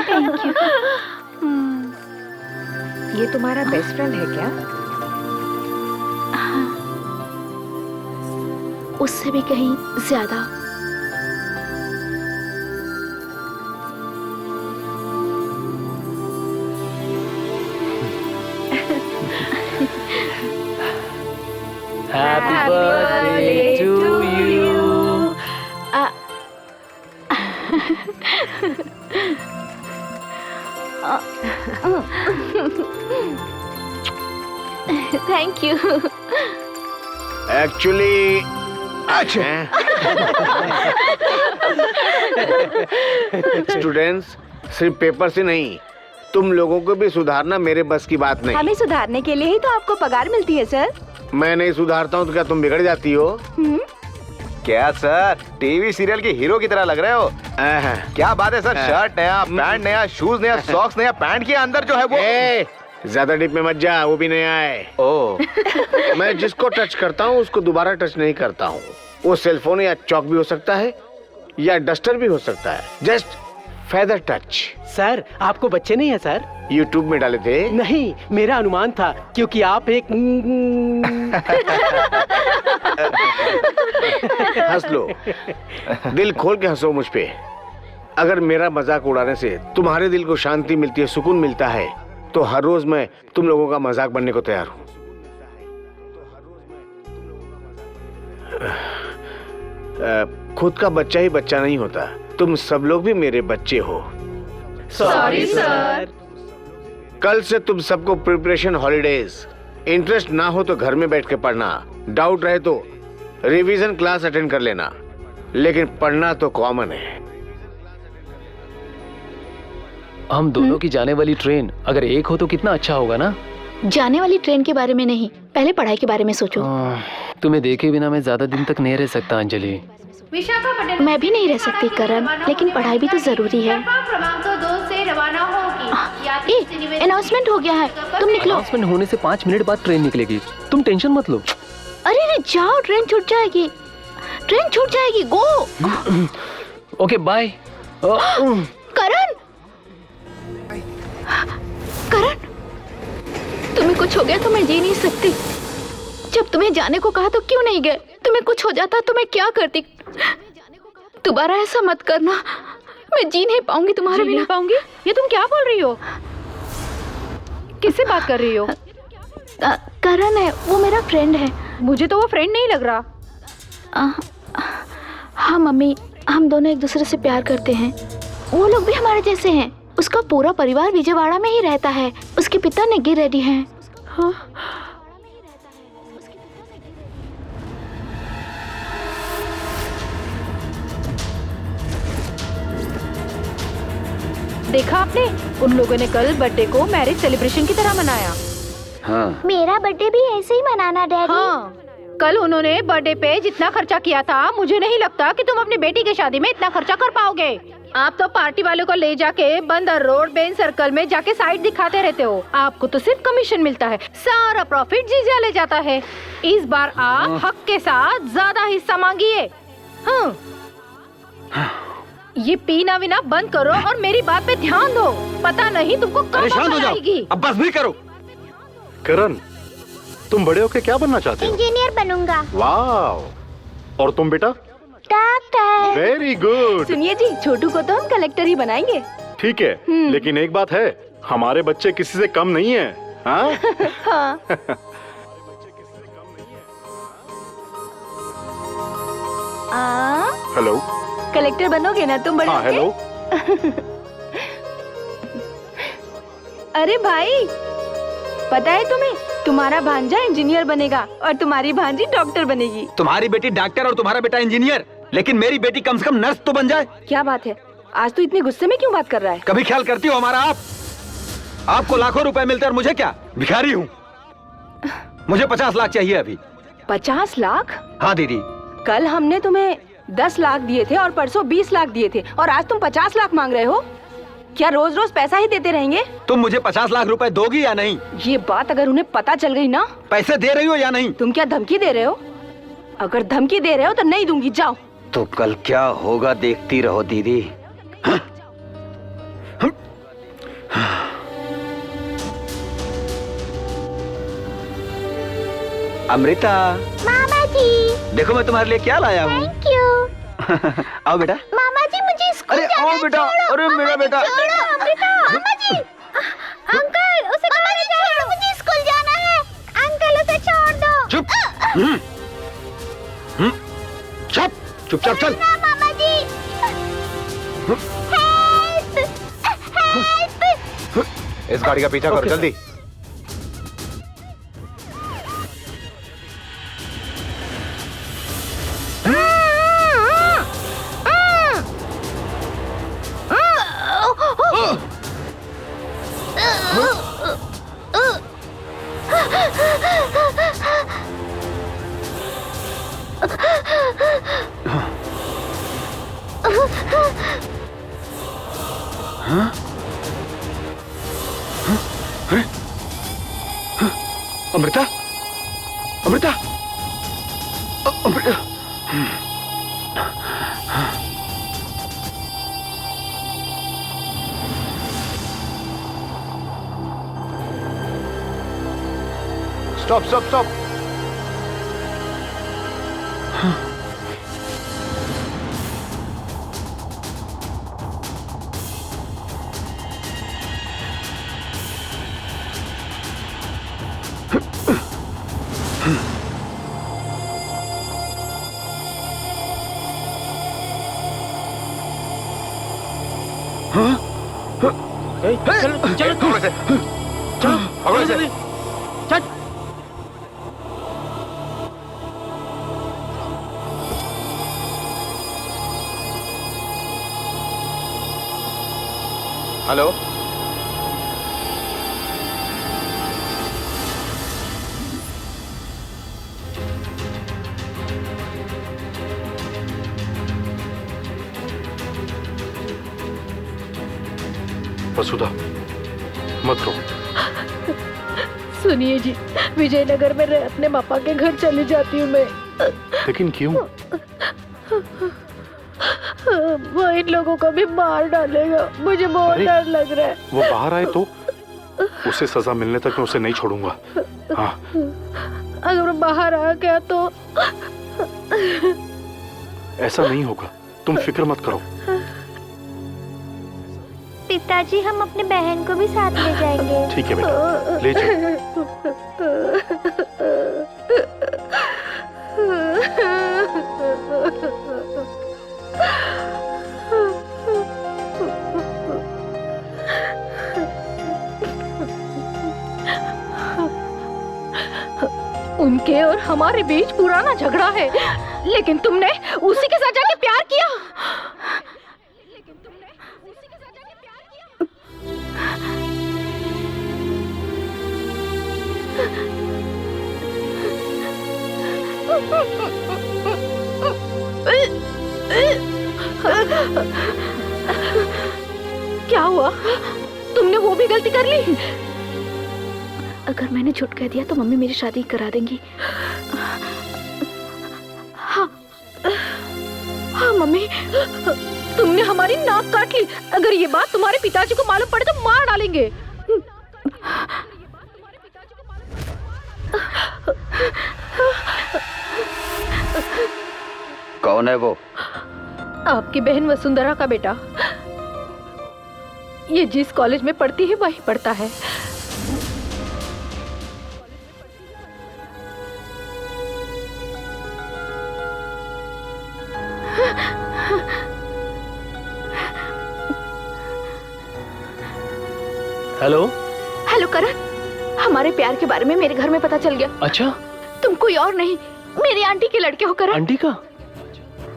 Thank you. ये तुम्हारा बेस्ट फ्रेंड है क्या? उससे भी कहीं ज्यादा। Happy birthday to you. Thank you. Actually students, सिर्फ पेपर से नहीं, तुम लोगों को भी सुधारना मेरे बस की बात नहीं। हमें सुधारने के लिए ही तो आपको पगार मिलती है सर। मैं नहीं सुधारता हूँ तो क्या तुम बिगड़ जाती हो? क्या सर, टीवी सीरियल के हीरो की तरह लग रहे हो? क्या बात है सर, शर्ट नया, पैंट नया, शूज नया, सॉक्स नया, पैंट के अंदर जो है वो। ज्यादा डीप में मत जा, वो भी नया है। ओह। मैं जिसको टच करता हूँ उसको दोबारा टच नहीं करता हूँ। वो सेलफोन या चौक भी हो सकता है या डस्टर भी हो सकता है, जस्ट फेदर टच। सर आपको बच्चे नहीं है सर? यूट्यूब में डाले थे? नहीं, मेरा अनुमान था क्योंकि आप एक हंस लो, दिल खोल के हंसो मुझ पे। अगर मेरा मजाक उड़ाने से तुम्हारे दिल को शांति मिलती है, सुकून मिलता है, तो हर रोज मैं तुम लोगों का मजाक बनने को तैयार हूँ। खुद का बच्चा ही बच्चा नहीं होता, तुम सब लोग भी मेरे बच्चे हो। Sorry sir. कल से तुम सबको प्रिपरेशन हॉलीडेज। इंटरेस्ट ना हो तो घर में बैठ के पढ़ना, डाउट रहे तो रिवीजन क्लास अटेंड कर लेना, लेकिन पढ़ना तो कॉमन है। हम दोनों की जाने वाली ट्रेन अगर एक हो तो कितना अच्छा होगा ना? जाने वाली ट्रेन के बारे में नहीं, पहले पढ़ाई के बारे में सोचो। तुम्हें देखे बिना मैं ज्यादा दिन तक नहीं रह सकता अंजलि। मैं भी नहीं रह सकती करण, लेकिन पढ़ाई भी तो जरूरी है। अनाउंसमेंट हो गया है, तुम निकलो। अनाउंसमेंट होने से 5 मिनट बाद ट्रेन निकलेगी, तुम टेंशन मत लो। अरे जाओ, ट्रेन छूट जाएगी, ट्रेन छूट जाएगी, गो। Okay bye. करण, करण, तुम्हें कुछ हो गया तो मैं जी नहीं सकती। जब तुम्हें जाने को कहा तो क्यों नहीं गए? तुम्हें कुछ हो जाता तो मैं क्या करती? दोबारा ऐसा मत करना, मैं जी नहीं पाऊंगी तुम्हारे बिना। पाऊंगी? ये तुम क्या बोल रही हो? किससे बात कर रही हो? करण है, वो मेरा फ्रेंड है। मुझे तो वो फ्रेंड नहीं लग रहा। हाँ मम्मी, हम दोनों एक दूसरे से प्यार करते हैं। वो लोग भी हमारे जैसे हैं। उसका पूरा परिवार विजयवाड़ा में ही रहता है। उसके पिता नेगी रेड्डी हैं। हाँ? देखा आपने, उन लोगों ने कल बर्थडे को मैरिज सेलिब्रेशन की तरह मनाया। हाँ। मेरा बर्थडे भी ऐसे ही मनाना डैडी। हाँ, कल उन्होंने बर्थडे पे जितना खर्चा किया था, मुझे नहीं लगता कि तुम अपनी बेटी की शादी में इतना खर्चा कर पाओगे। आप तो पार्टी वालों को ले जाके बंदर रोड बेन सर्कल में जाके साइड दिखाते रहते हो। आपको तो सिर्फ कमीशन मिलता है, सारा प्रॉफिट जीजा ले जाता है। इस बार आप हक के साथ ज्यादा हिस्सा मांगिए। हाँ। ये पीना विना बंद करो और मेरी बात पे ध्यान दो। पता नहीं तुमको कब अकल आएगी। अब बस भी करो। करण, तुम बड़े होके क्या बनना चाहते हो? इंजीनियर बनूंगा। वाह। और तुम बेटा? डॉक्टर। Very good. सुनिए जी, छोटू को तो हम कलेक्टर ही बनाएंगे। ठीक है, लेकिन एक बात है, हमारे बच्चे किसी से कम नहीं है। हाँ? हाँ। हेलो। कलेक्टर बनोगे ना तुम बड़े हाँ, हेलो। अरे भाई, पता है तुम्हें, तुम्हारा भांजा इंजीनियर बनेगा और तुम्हारी भांजी डॉक्टर बनेगी। तुम्हारी बेटी डॉक्टर और तुम्हारा बेटा इंजीनियर, लेकिन मेरी बेटी कम से कम नर्स तो बन जाए। क्या बात है, आज तू इतने गुस्से में क्यों बात कर रहा है? कभी ख्याल करती हो हमारा आप? आपको लाखों रुपए मिलते हैं और मुझे क्या, भिखारी हूँ। मुझे 50 लाख चाहिए अभी। 50 लाख? हाँ दीदी। कल हमने तुम्हें 10 लाख दिए थे और परसों 20 लाख दिए थे और आज तुम 50 लाख मांग रहे हो। क्या रोज रोज पैसा ही देते रहेंगे? तुम मुझे 50 लाख रुपए दोगी या नहीं? ये बात अगर उन्हें पता चल गई ना। पैसे दे रही हो या नहीं? तुम क्या धमकी दे रहे हो? अगर धमकी दे रहे हो तो नहीं दूंगी, जाओ। तो कल क्या होगा देखती रहो दीदी। अमृता। मामा जी। देखो मैं तुम्हारे लिए क्या लाया हूँ। Thank you. आओ बेटा। मामा जी मुझे स्कूल अरे जाना आओ बेटा। अरे मेरा बेटा। छोड़ो अमृता। मामा जी। अंकल उसे छोड़ो, मुझे स्कूल जाना है। अंकल उसे छोड़ दो। चुप। चुप। चुपचाप चल। मामा जी। हेल्प। इस गाड़ी का पीछा करो जल्दी। Amrita. Amrita. Amrita. Stop stop stop. चलो चलो कमरे से चलो कमरे से चल। हेलो। वसुधा मत रो। सुनिए जी, विजयनगर में अपने पापा के घर चली जाती हूँ मैं। लेकिन क्यों? वो इन लोगों को भी मार डालेगा, मुझे बहुत डर लग रहा है। वो बाहर आए तो उसे सजा मिलने तक मैं उसे नहीं छोड़ूंगा। हाँ। अगर वो बाहर आ गया तो ऐसा नहीं होगा, तुम फिक्र मत करो। पिताजी हम अपने बहन को भी साथ ले जाएंगे। ठीक है बेटा, ले जाओ। उनके और हमारे बीच पुराना झगड़ा है, लेकिन तुमने उसी के साथ जाके प्यार किया। क्या हुआ? तुमने वो भी गलती कर ली? अगर मैंने झूठ कह दिया तो मम्मी मेरी शादी करा देंगी। हाँ हाँ मम्मी, तुमने हमारी नाक काट ली। अगर ये बात तुम्हारे पिताजी को मालूम पड़े तो मार डालेंगे। कौन है वो? आपकी बहन वसुंधरा का बेटा। ये जिस कॉलेज में पढ़ती है वही पढ़ता है। हेलो हेलो करण, हमारे प्यार के बारे में मेरे घर में पता चल गया। अच्छा, तुम कोई और नहीं, मेरी आंटी के लड़के हो करण। आंटी का?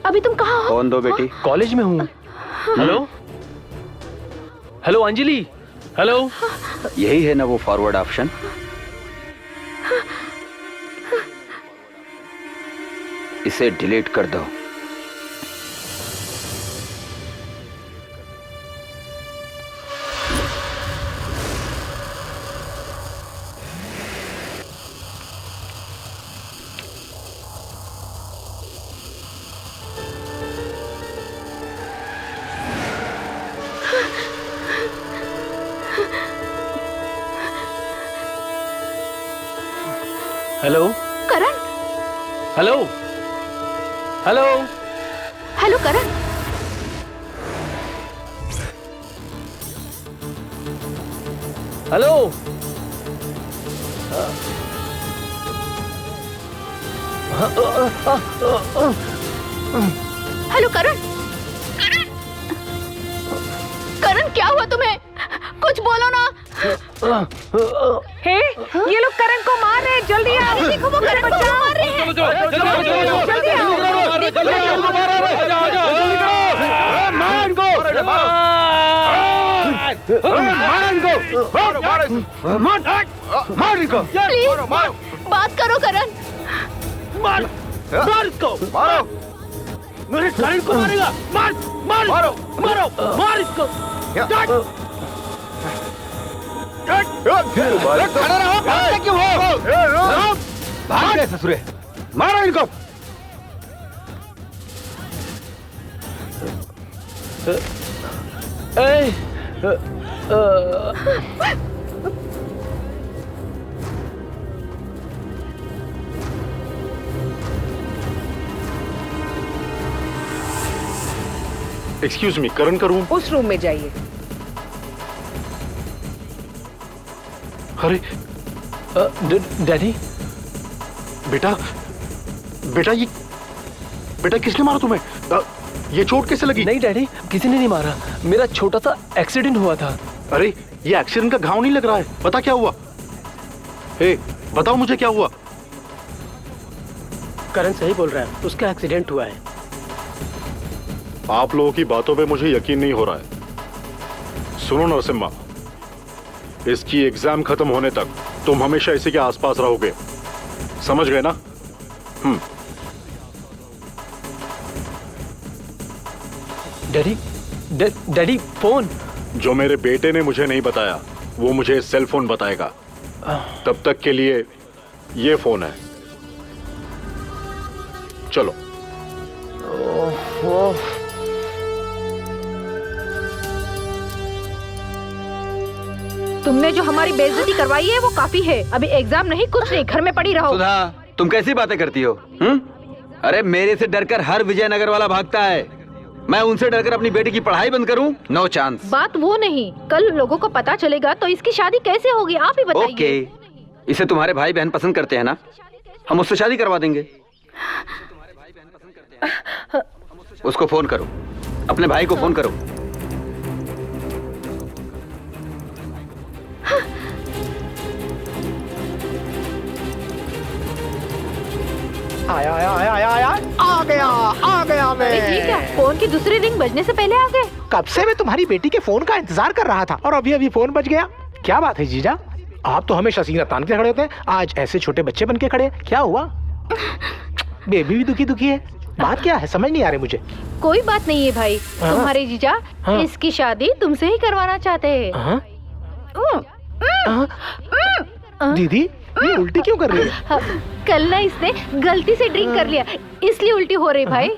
अभी तुम कहाँ हो? कौन दो बेटी? कॉलेज में हूँ। Hello hello Anjali, hello. यही है ना वो फॉरवर्ड ऑप्शन? इसे डिलीट कर दो। हेलो करण। हेलो हेलो हेलो करण। हेलो हेलो करण। करण क्या हुआ तुम्हें? कुछ बोलो ना। हे, ये लोग करण को मार रहे हैं, जल्दी आओ। देखो वो करण को मार रहे हैं। जल्दी आओ। प्लीज बात करो करण। मार इसको, मारो। मेरे करण को मारेगा। मार मार मारो मारो मार इसको। खड़े रहो, भागते क्यों हो? भाग गए ससुरे, मारो इनको। एक्सक्यूज मी, करण का रूम? उस रूम में जाइए। अरे डैडी। बेटा बेटा बेटा किसने मारा तुम्हें? ये चोट कैसे लगी? नहीं डैडी, किसी ने नहीं मारा। मेरा छोटा सा एक्सीडेंट हुआ था। अरे ये एक्सीडेंट का घाव नहीं लग रहा है। पता क्या हुआ? हे, बताओ मुझे क्या हुआ? करण सही बोल रहा है, उसका एक्सीडेंट हुआ है। आप लोगों की बातों पे मुझे यकीन नहीं हो रहा है। सुनो नरसिम्हा, इसकी एग्जाम खत्म होने तक तुम हमेशा इसी के आसपास रहोगे, समझ गए ना? Daddy daddy phone. जो मेरे बेटे ने मुझे नहीं बताया वो मुझे सेल फोन बताएगा। तब तक के लिए ये फोन है। चलो। तुमने जो हमारी बेइज्जती करवाई है वो काफी है। अभी एग्जाम नहीं, कुछ नहीं, घर में पड़ी रहो। सुधा, तुम कैसी बातें करती हो? अरे मेरे से डरकर हर विजयनगर वाला भागता है। मैं उनसे डरकर अपनी बेटी की पढ़ाई बंद करूं? No chance. बात वो नहीं, कल लोगों को पता चलेगा तो इसकी शादी कैसे होगी, आप ही बताइए। ओके, इसे तुम्हारे भाई बहन पसंद करते हैं ना, हम उससे शादी करवा देंगे। उसको फोन करो, अपने भाई को फोन करो। आया आया आया आया आया आ गया मैं। ठीक है, फोन की दूसरी रिंग बजने से पहले आ गए। कब से मैं तुम्हारी बेटी के फोन का इंतजार कर रहा था और अभी अभी फोन बज गया। क्या बात है जीजा, आप तो हमेशा सीना तान के खड़े होते हैं, आज ऐसे छोटे बच्चे बन के खड़े। क्या हुआ? बेबी भी दुखी दुखी है। बात क्या है, समझ नहीं आ रही मुझे। कोई बात नहीं है भाई, हाँ? तुम्हारे जीजा हाँ? इसकी शादी तुमसे ही करवाना चाहते हैं। हाँ? दीदी ये उल्टी क्यों कर रही है? कल ना इसने गलती से ड्रिंक कर लिया, इसलिए उल्टी हो रही भाई।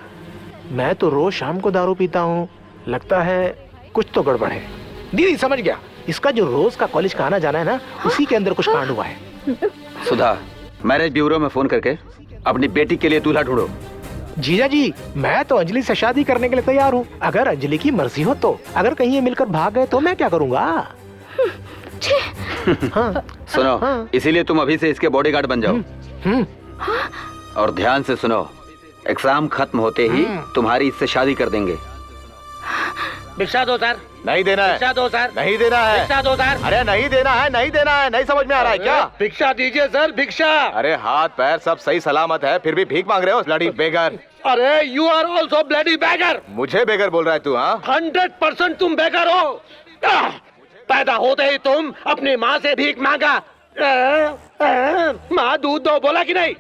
मैं तो रोज शाम को दारू पीता हूँ, लगता है कुछ तो गड़बड़ है। दीदी समझ गया, इसका जो रोज का कॉलेज का आना जाना है ना, उसी के अंदर कुछ कांड हुआ है। सुधा, मैरिज ब्यूरो में फोन करके अपनी बेटी के लिए दूल्हा ढूंढो। जीजा जी, मैं तो अंजलि से शादी करने के लिए तैयार हूँ, अगर अंजलि की मर्जी हो तो। अगर कहीं ये मिलकर भाग गए तो मैं क्या करूँगा? हाँ। सुनो, इसीलिए तुम अभी से इसके बॉडीगार्ड बन जाओ। और ध्यान से सुनो, एग्जाम खत्म होते ही तुम्हारी इससे शादी कर देंगे। भिक्षा दो सर। नहीं देना है। भिक्षा दो सर। नहीं देना है। भिक्षा दो सर। अरे नहीं देना है, नहीं देना है, नहीं समझ में आ रहा है क्या? भिक्षा दीजिए सर, भिक्षा। अरे हाथ पैर सब सही सलामत है, फिर भी भीख मांग रहे हो ब्लडी बेगर। अरे you are also bloody beggar. मुझे बेगर बोल रहा है तू? हाँ 100% तुम बेगर हो। पैदा होते ही तुम अपनी माँ से भीख मांगा। माँ दूध दो बोला कि नहीं?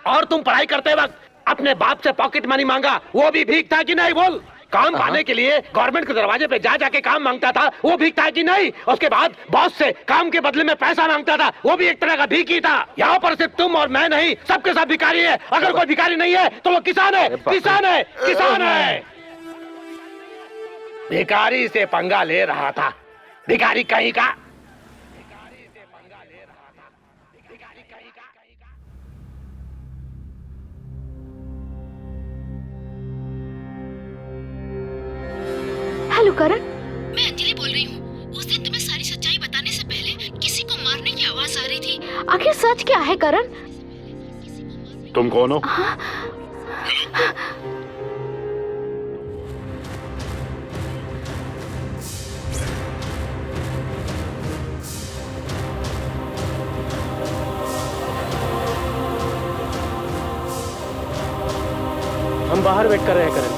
और तुम पढ़ाई करते वक्त अपने बाप से पॉकेट मनी मांगा, वो भी भीख था कि नहीं? बोल। काम पाने के लिए गवर्नमेंट के दरवाजे पे जा जाके काम मांगता था, वो भीख था कि नहीं? उसके बाद बॉस से काम के बदले में पैसा मांगता था, वो भी एक तरह का भीख ही था। यहाँ पर सिर्फ तुम और मैं नहीं, सबके साथ भिखारी है। अगर कोई भिखारी नहीं है तो वो किसान है, किसान है, किसान है। भिखारी से पंगा ले रहा था, भिखारी कहीं का। हेलो करण, मैं अंजलि बोल रही हूँ। उस दिन तुम्हें सारी सच्चाई बताने से पहले किसी को मारने की आवाज आ रही थी। आखिर सच क्या है करण? तुम कौन हो? हम बाहर वेट कर रहे हैं Karan.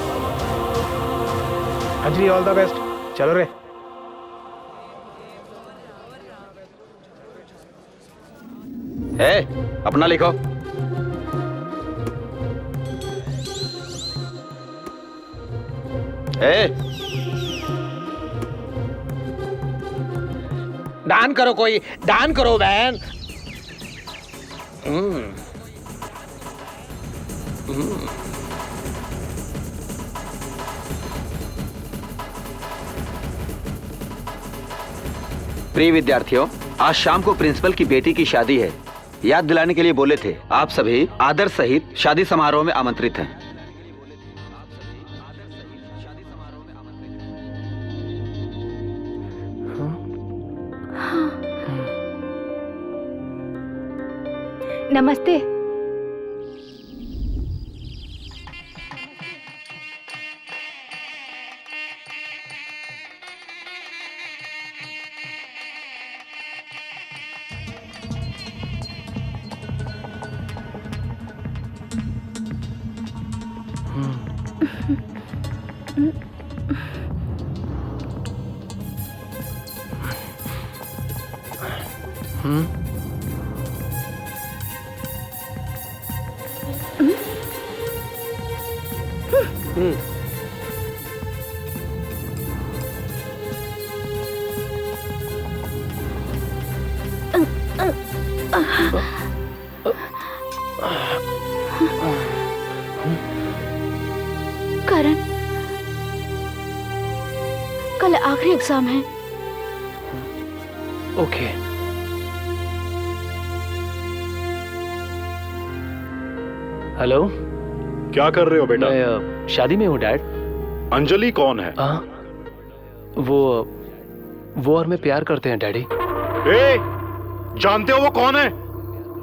Anjali all the best. चलो रे। अपना लिखो। दान करो, कोई दान करो बहन। प्रिय विद्यार्थियों, आज शाम को प्रिंसिपल की बेटी की शादी है। याद दिलाने के लिए बोले थे। आप सभी आदर सहित शादी समारोह में आमंत्रित हैं। नमस्ते। करण, कल आखिरी एग्जाम है। ओके। हेलो, क्या कर रहे हो बेटा? मैं शादी में हूँ डैड। अंजलि कौन है? वो और मैं प्यार करते हैं डैडी। जानते हो वो कौन है?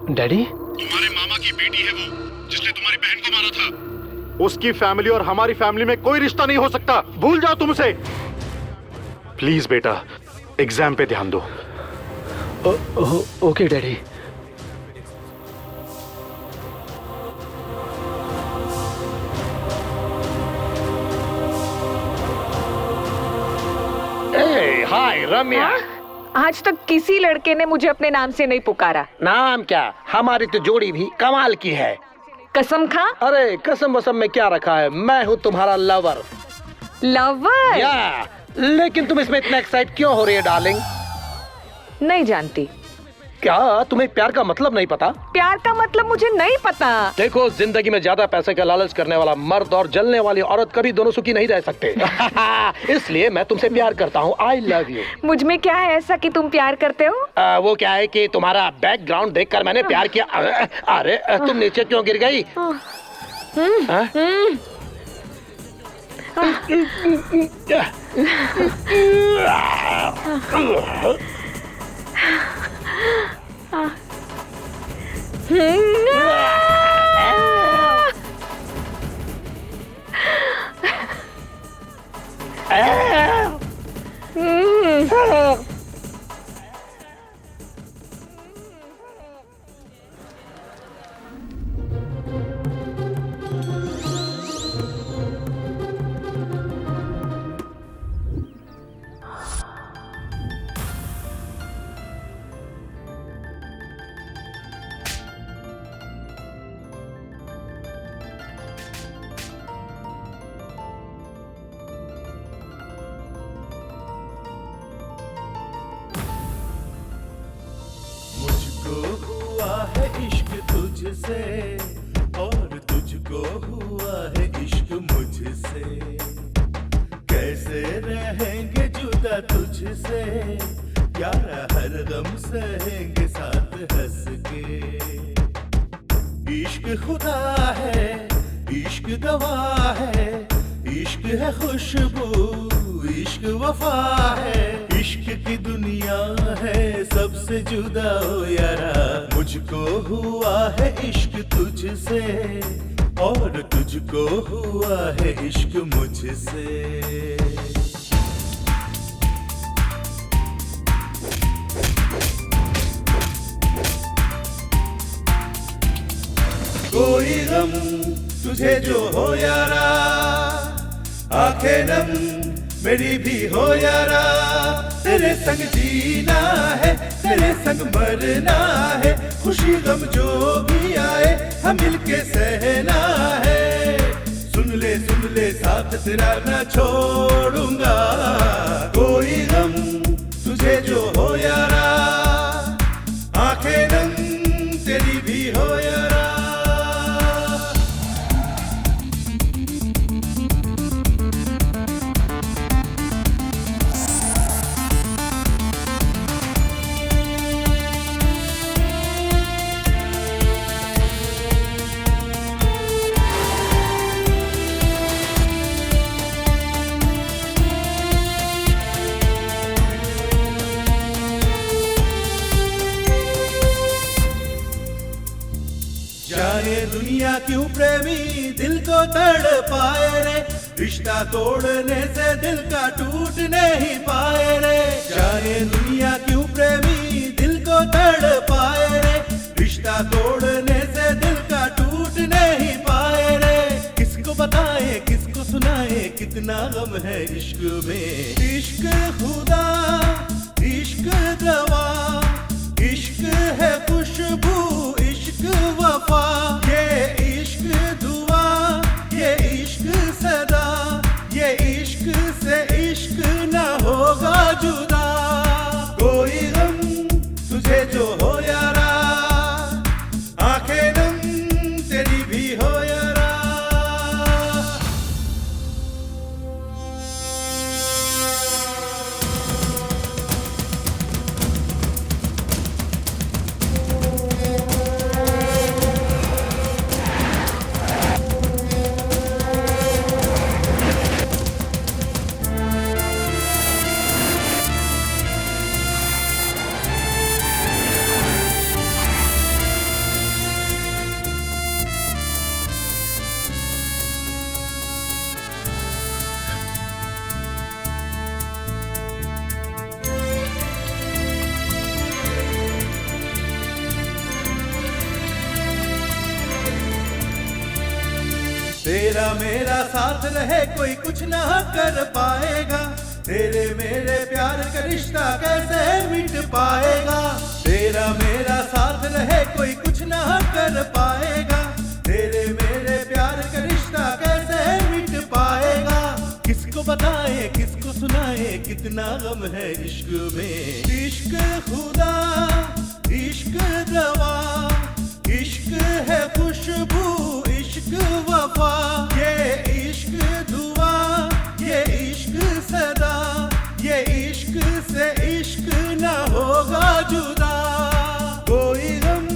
डैडी, तुम्हारे मामा की बेटी है वो, जिसने तुम्हारी बहन को मारा था। उसकी फैमिली और हमारी फैमिली में कोई रिश्ता नहीं हो सकता। भूल जाओ तुम उसे। प्लीज बेटा, एग्जाम पे ध्यान दो। Okay daddy. हाय रम्या। आज तक किसी लड़के ने मुझे अपने नाम से नहीं पुकारा। नाम क्या, हमारी तो जोड़ी भी कमाल की है। कसम खा। अरे कसम वसम में क्या रखा है, मैं हूँ तुम्हारा लवर। लवर? या, लेकिन तुम इसमें इतना एक्साइट क्यों हो रही है डार्लिंग? नहीं जानती। क्या तुम्हें प्यार का मतलब नहीं पता? प्यार का मतलब मुझे नहीं पता। देखो, जिंदगी में ज्यादा पैसे का लालच करने वाला मर्द और जलने वाली औरत कभी दोनों सुखी नहीं रह सकते। इसलिए मैं तुमसे प्यार करता हूँ। I love you. मुझ में क्या है ऐसा कि तुम प्यार करते हो? वो क्या है कि तुम्हारा बैकग्राउंड देखकर मैंने प्यार किया। अरे तुम नीचे क्यों गिर गई? तुझसे और तुझको हुआ है इश्क मुझसे, कैसे रहेंगे जुदा तुझसे, यारा हर गम सहेंगे साथ हंस के। इश्क खुदा है, इश्क दवा है, इश्क है खुशबू, इश्क वफा है, इश्क की दुनिया है सबसे जुदा हो यारा। मुझको हुआ है इश्क तुझसे और तुझको हुआ है इश्क मुझसे। कोई गम तुझे जो हो यारा, आंखें नम मेरी भी हो यारा, तेरे संग जीना है, तेरे संग मरना है, खुशी गम जो भी आए हम मिलके सहना है। सुन ले साथ तेरा ना छोड़ूंगा, कोई गम तुझे जो हो यारा, आंखें नम तेरी भी हो यारा। जाने दुनिया क्यों प्रेमी दिल को तड़पाए रे, रिश्ता तोड़ने से दिल का टूट नहीं पाए रे। जाने दुनिया क्यों प्रेमी दिल को तड़पाए रे, रिश्ता तोड़ने से दिल का टूट नहीं पाए रे। किसको बताए किसको सुनाए कितना गम है इश्क में। इश्क खुदा, इश्क दवा, इश्क है खुशबू, इश्क वफा, ये इश्क दुआ, ये इश्क सदा, ये इश्क से इश्क न होगा जुदा। कोई गम तुझे जो हो यारा, आंखें नम तेरी भी हो यारा। तेरा मेरा साथ रहे कोई कुछ ना कर पाएगा, तेरे मेरे प्यार का रिश्ता कैसे मिट पाएगा। तेरा मेरा साथ रहे कोई कुछ ना कर पाएगा, तेरे कितना गम है इश्क में। इश्क खुदा, इश्क दवा, इश्क है खुशबू, इश्क वफा, ये इश्क दुआ, ये इश्क सदा, ये इश्क से इश्क न होगा जुदा। कोई गम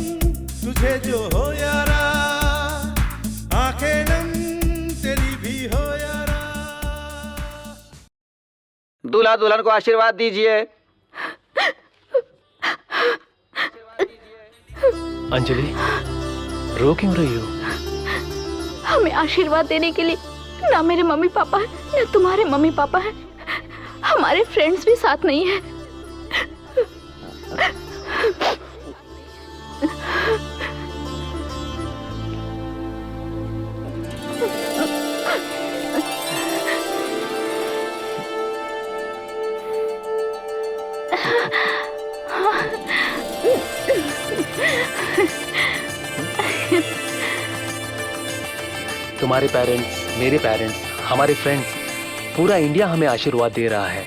तुझे जो हो यारा, आंखें नम तेरी भी हो यारा। दूल्हा दुल्हन को आशीर्वाद दीजिए। अंजलि, रो क्यों रही हो? हमें आशीर्वाद देने के लिए ना मेरे मम्मी पापा है, ना तुम्हारे मम्मी पापा है, हमारे फ्रेंड्स भी साथ नहीं है। तुम्हारे पेरेंट्स, मेरे पेरेंट्स, हमारे फ्रेंड्स, पूरा इंडिया हमें आशीर्वाद दे रहा है।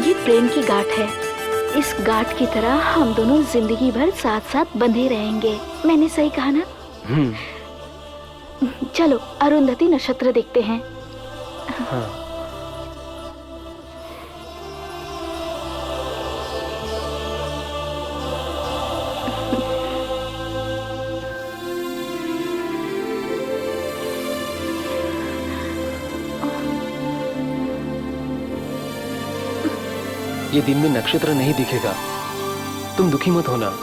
ये प्रेम की गांठ है। इस गांठ की तरह हम दोनों जिंदगी भर साथ साथ बंधे रहेंगे। मैंने सही कहा ना? चलो अरुंधति नक्षत्र देखते हैं। हाँ। ये दिन में नक्षत्र नहीं दिखेगा, तुम दुखी मत होना।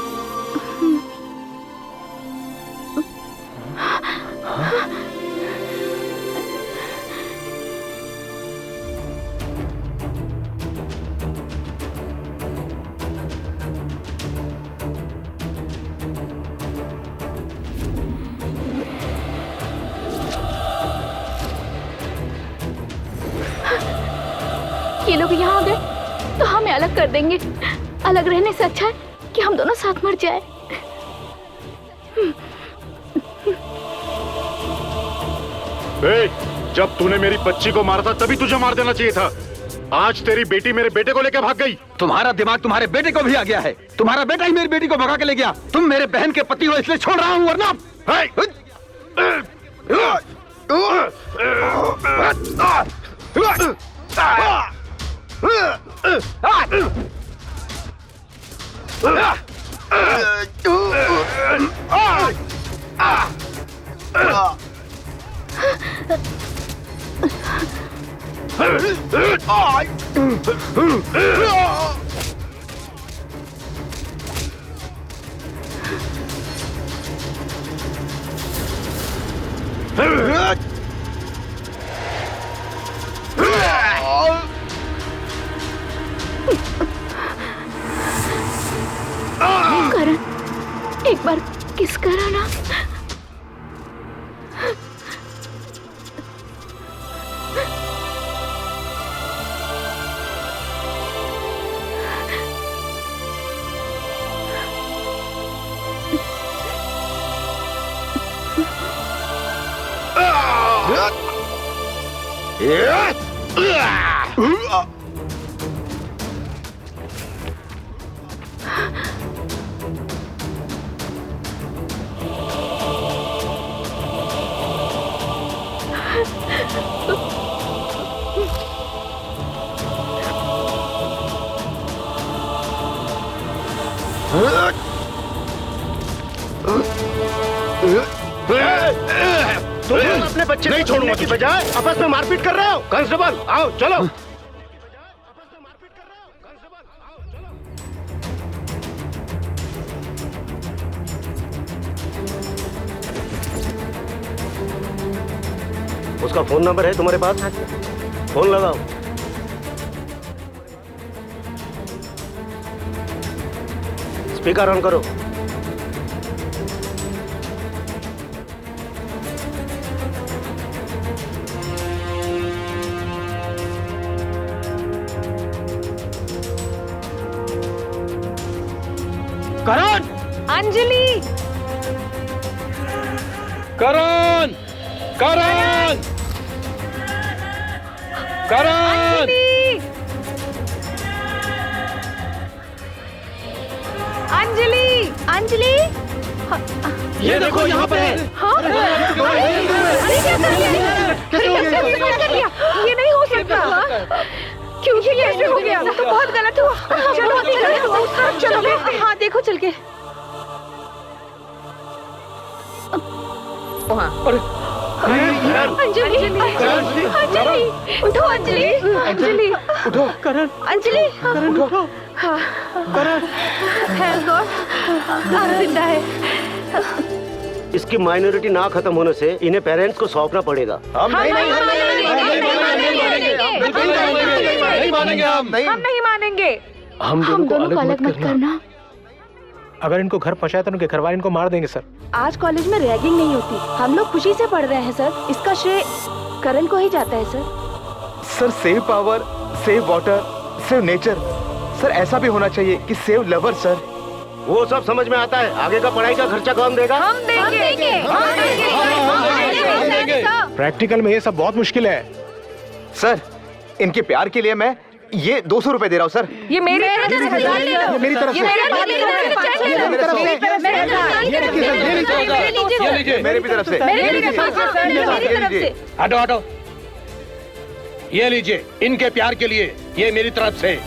ये लोग यहाँ आ गए तो हमें अलग कर देंगे। अलग रहने से अच्छा है कि हम दोनों साथ मर जाए। जब तूने मेरी बच्ची को मारा था तभी तुझे मार देना चाहिए था। आज तेरी बेटी मेरे बेटे को लेकर भाग गई। तुम्हारा दिमाग तुम्हारे बेटे को भी आ गया है। तुम्हारा बेटा ही मेरी बेटी को भगा के ले गया। तुम मेरे बहन के पति हो इसलिए छोड़ रहा हूँ, वरना करण, एक बार किस करो ना। तुम अपने बच्चे नहीं छोड़ने की बजाय आपस में मारपीट कर रहे हो। कांस्टेबल आओ, चलो। उसका फोन नंबर है तुम्हारे पास? फोन लगाओ। स्पीकर ऑन करो। करण! अंजलि! करण! करण! करण! अंजलि! अंजलि! ये देखो यहाँ पर है। हाँ? अरे क्या कर लिया? अरे कैसे कर लिया? ये नहीं हो सकता। क्यों ये कैसे हो गया? तो बहुत गलत हुआ। चलो गलत हुआ, उस तरफ चलो। हाँ देखो चल के। अंजलि! अंजलि! उठो अंजलि! अंजलि! उठो करण! अंजलि! करण उठो! हाँ। करण! Thank God, आप जिंदा है। इसकी माइनॉरिटी ना खत्म होने से इन्हें पेरेंट्स को सौंपना पड़ेगा। हम नहीं मानेंगे। हम नहीं मानेंगे। हम दोनों को अलग मत करना। अगर इनको घर पहुंचाए तो उनके घर वाले इनको मार देंगे सर। आज कॉलेज में रैगिंग नहीं होती, हम लोग खुशी से पढ़ रहे हैं सर। इसका श्रेय करण को ही जाता है sir. Sir save power, save water, save nature. Sir ऐसा भी होना चाहिए कि सेव लवर सर। वो सब समझ में आता है, आगे का पढ़ाई का खर्चा कौन देगा? हम देंगे। प्रैक्टिकल में ये सब बहुत मुश्किल है। सर इनके प्यार के लिए मैं ये 200 रुपए दे रहा हूँ सर। ये मेरी तरफ से। ये मेरी तरफ से। मेरे भी तरफ से। हटो हटो, ये लीजिए इनके प्यार के लिए, ये मेरी तरफ से।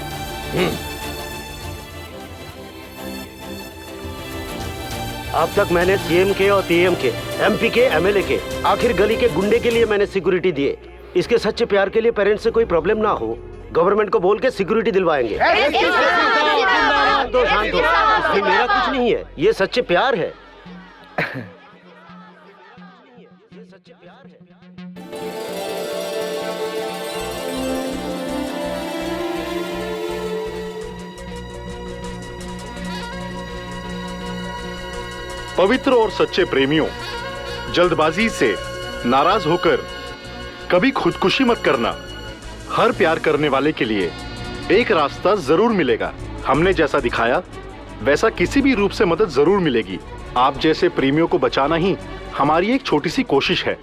अब तक मैंने सीएम के और पीएम के, एमपी के, एमएलए के, आखिर गली के गुंडे के लिए मैंने सिक्योरिटी दिए। इसके सच्चे प्यार के लिए पेरेंट्स से कोई प्रॉब्लम ना हो, गवर्नमेंट को बोल के सिक्योरिटी दिलवाएंगे। शांत हो, शांत हो। इसमें मेरा कुछ नहीं है, ये सच्चे प्यार है। पवित्र और सच्चे प्रेमियों, जल्दबाजी से नाराज होकर कभी खुदकुशी मत करना। हर प्यार करने वाले के लिए एक रास्ता जरूर मिलेगा। हमने जैसा दिखाया वैसा किसी भी रूप से मदद जरूर मिलेगी। आप जैसे प्रेमियों को बचाना ही हमारी एक छोटी सी कोशिश है।